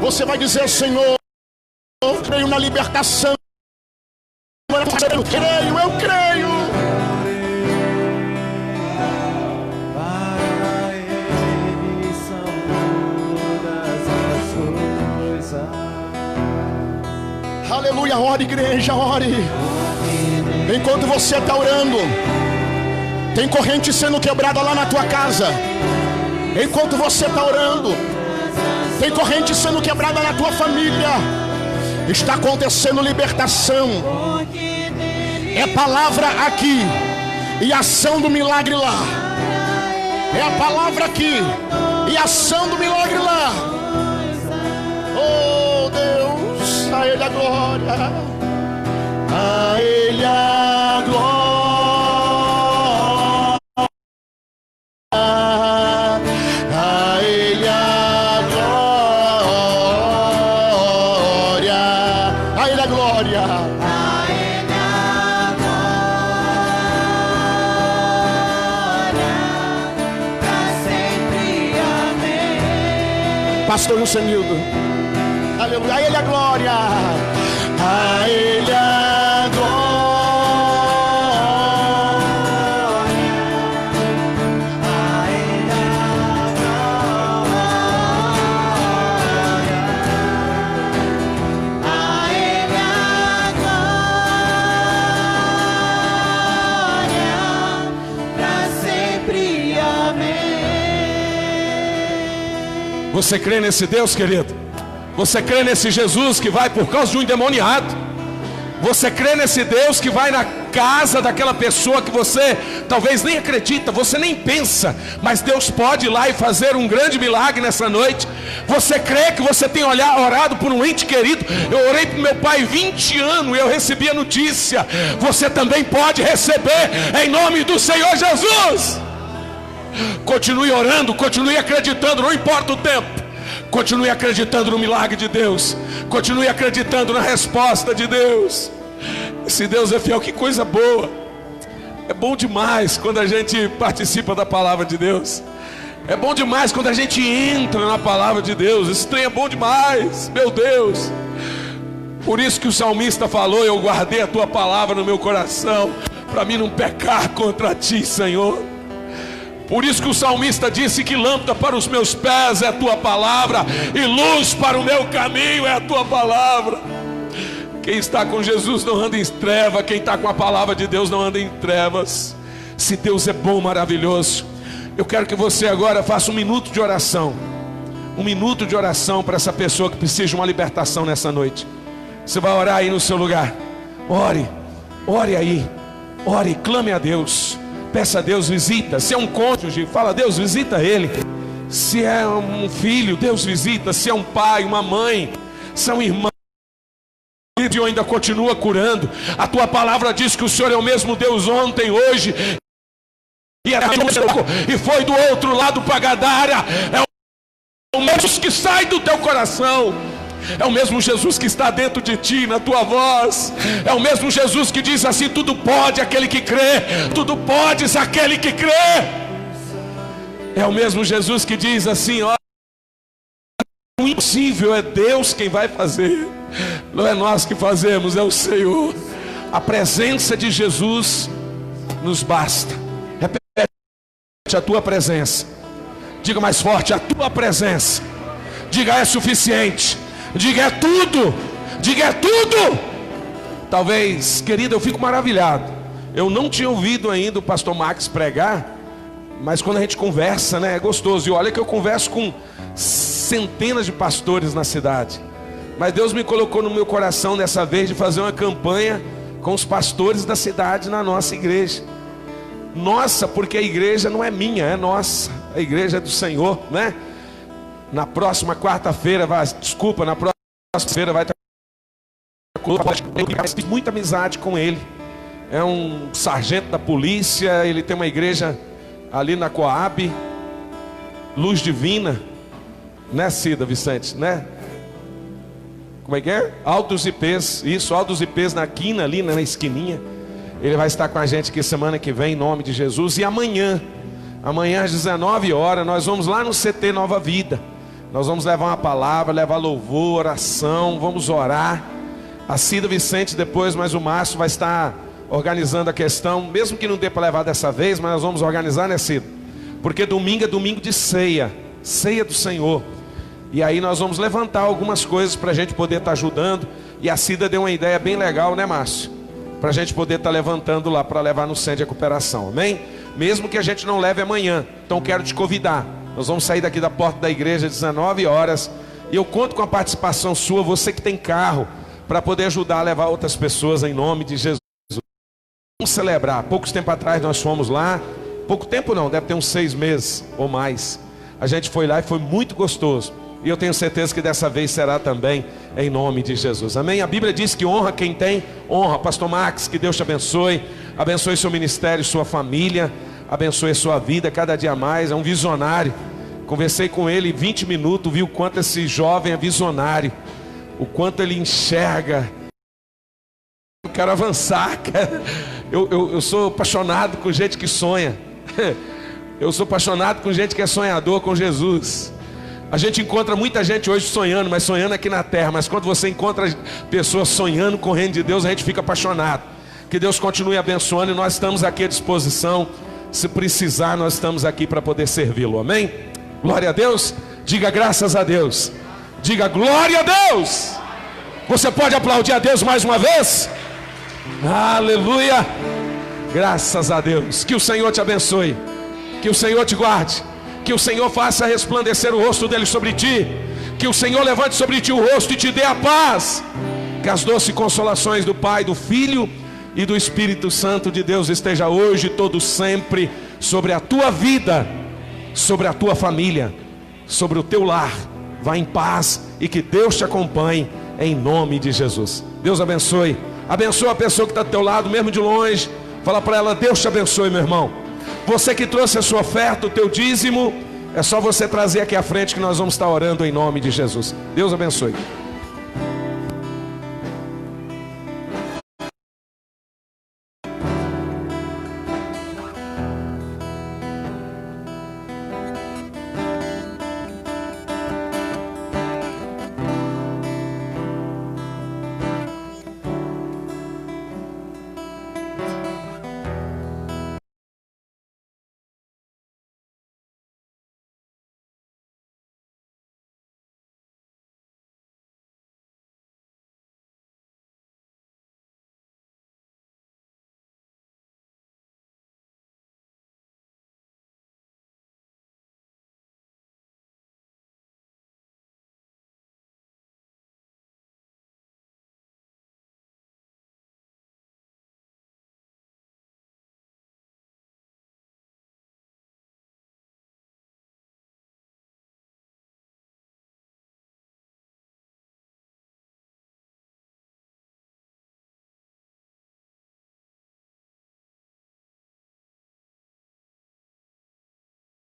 Você vai dizer: Senhor, eu creio na libertação. Eu creio. Para Ele são todas as coisas. Aleluia, ore, igreja, ore. Enquanto você está orando, tem corrente sendo quebrada lá na tua casa. Enquanto você está orando, tem corrente sendo quebrada na tua família. Está acontecendo libertação. É palavra aqui e ação do milagre lá. É a palavra aqui e ação do milagre lá. Oh Deus, a Ele a glória, a Ele a glória. Pastor Wilsonildo. Aleluia. A Ele a glória. A Ele a glória. Você crê nesse Deus, querido? Você crê nesse Jesus que vai por causa de um endemoniado? Você crê nesse Deus que vai na casa daquela pessoa que você talvez nem acredita, você nem pensa, mas Deus pode ir lá e fazer um grande milagre nessa noite? Você crê que você tem orado por um ente querido? Eu orei para meu pai 20 anos e eu recebi a notícia. Você também pode receber em nome do Senhor Jesus. Continue orando, continue acreditando, não importa o tempo. Continue acreditando no milagre de Deus. Continue acreditando na resposta de Deus. Esse Deus é fiel, que coisa boa. É bom demais quando a gente participa da palavra de Deus. É bom demais quando a gente entra na palavra de Deus. Esse trem é bom demais, meu Deus. Por isso que o salmista falou: eu guardei a tua palavra no meu coração, para mim não pecar contra ti, Senhor. Por isso que o salmista disse que lâmpada para os meus pés é a tua palavra, e luz para o meu caminho é a tua palavra. Quem está com Jesus não anda em trevas, quem está com a palavra de Deus não anda em trevas. Se Deus é bom, maravilhoso. Eu quero que você agora faça um minuto de oração. Um minuto de oração para essa pessoa que precisa de uma libertação nessa noite. Você vai orar aí no seu lugar. Ore aí. Ore, clame a Deus. Peça a Deus visita. Se é um cônjuge, fala: Deus visita ele. Se é um filho, Deus visita. Se é um pai, uma mãe, se é um irmão, Deus ainda continua curando. A tua palavra diz que o Senhor é o mesmo Deus ontem, hoje e foi do outro lado para Gadara. É o mesmo que sai do teu coração. É o mesmo Jesus que está dentro de ti, na tua voz. É o mesmo Jesus que diz assim: tudo pode aquele que crê. Tudo podes aquele que crê. É o mesmo Jesus que diz assim: ó, o impossível é Deus quem vai fazer. Não é nós que fazemos, é o Senhor. A presença de Jesus nos basta. Repete: a tua presença. Diga mais forte: a tua presença. Diga: é suficiente. Diga: é tudo. Diga: é tudo. Talvez, querida, eu fico maravilhado. Eu não tinha ouvido ainda o pastor Max pregar, mas quando a gente conversa, né, é gostoso. E olha que eu converso com centenas de pastores na cidade, mas Deus me colocou no meu coração dessa vez de fazer uma campanha com os pastores da cidade na nossa igreja. Nossa, porque a igreja não é minha, é nossa. A igreja é do Senhor, né? Na próxima quarta-feira, na próxima feira vai ter muita amizade com ele. É um sargento da polícia. Ele tem uma igreja ali na Coab, Luz Divina, né, Cida Vicente, né? Como é que é? Altos IPs, isso, Altos IPs na quina ali, na esquininha. Ele vai estar com a gente aqui semana que vem, em nome de Jesus. E amanhã às 19 horas, nós vamos lá no CT Nova Vida. Nós vamos levar uma palavra, levar louvor, oração, vamos orar. A Cida Vicente depois, mas o Márcio vai estar organizando a questão, mesmo que não dê para levar dessa vez, mas nós vamos organizar, né, Cida? Porque domingo é domingo de ceia, ceia do Senhor. E aí nós vamos levantar algumas coisas para a gente poder estar ajudando. E a Cida deu uma ideia bem legal, né, Márcio? Para a gente poder estar levantando lá para levar no centro de recuperação, amém? Mesmo que a gente não leve amanhã, então quero te convidar. Nós vamos sair daqui da porta da igreja às 19 horas. E eu conto com a participação sua, você que tem carro, para poder ajudar a levar outras pessoas em nome de Jesus. Vamos celebrar. Poucos tempo atrás nós fomos lá. Pouco tempo não, deve ter uns 6 meses ou mais. A gente foi lá e foi muito gostoso. E eu tenho certeza que dessa vez será também, em nome de Jesus, amém? A Bíblia diz que honra quem tem honra. Pastor Max, que Deus te abençoe. Abençoe seu ministério, sua família. Abençoe a sua vida cada dia mais. É um visionário. Conversei com ele 20 minutos, vi o quanto esse jovem é visionário, o quanto ele enxerga. Eu quero avançar, cara. Eu sou apaixonado com gente que sonha. Eu sou apaixonado com gente que é sonhador com Jesus. A gente encontra muita gente hoje sonhando, mas sonhando aqui na terra. Mas quando você encontra pessoas sonhando com o reino de Deus, a gente fica apaixonado. Que Deus continue abençoando e nós estamos aqui à disposição. Se precisar, nós estamos aqui para poder servi-lo, amém? Glória a Deus, diga graças a Deus, diga glória a Deus. Você pode aplaudir a Deus mais uma vez? Aleluia, graças a Deus. Que o Senhor te abençoe, que o Senhor te guarde, que o Senhor faça resplandecer o rosto dele sobre ti, que o Senhor levante sobre ti o rosto e te dê a paz. Que as doces consolações do Pai, do Filho e do Espírito Santo de Deus esteja hoje, todo sempre, sobre a tua vida, sobre a tua família, sobre o teu lar. Vá em paz e que Deus te acompanhe, em nome de Jesus. Deus abençoe. Abençoa a pessoa que está do teu lado, mesmo de longe. Fala para ela: Deus te abençoe, meu irmão. Você que trouxe a sua oferta, o teu dízimo, é só você trazer aqui à frente que nós vamos estar orando em nome de Jesus. Deus abençoe.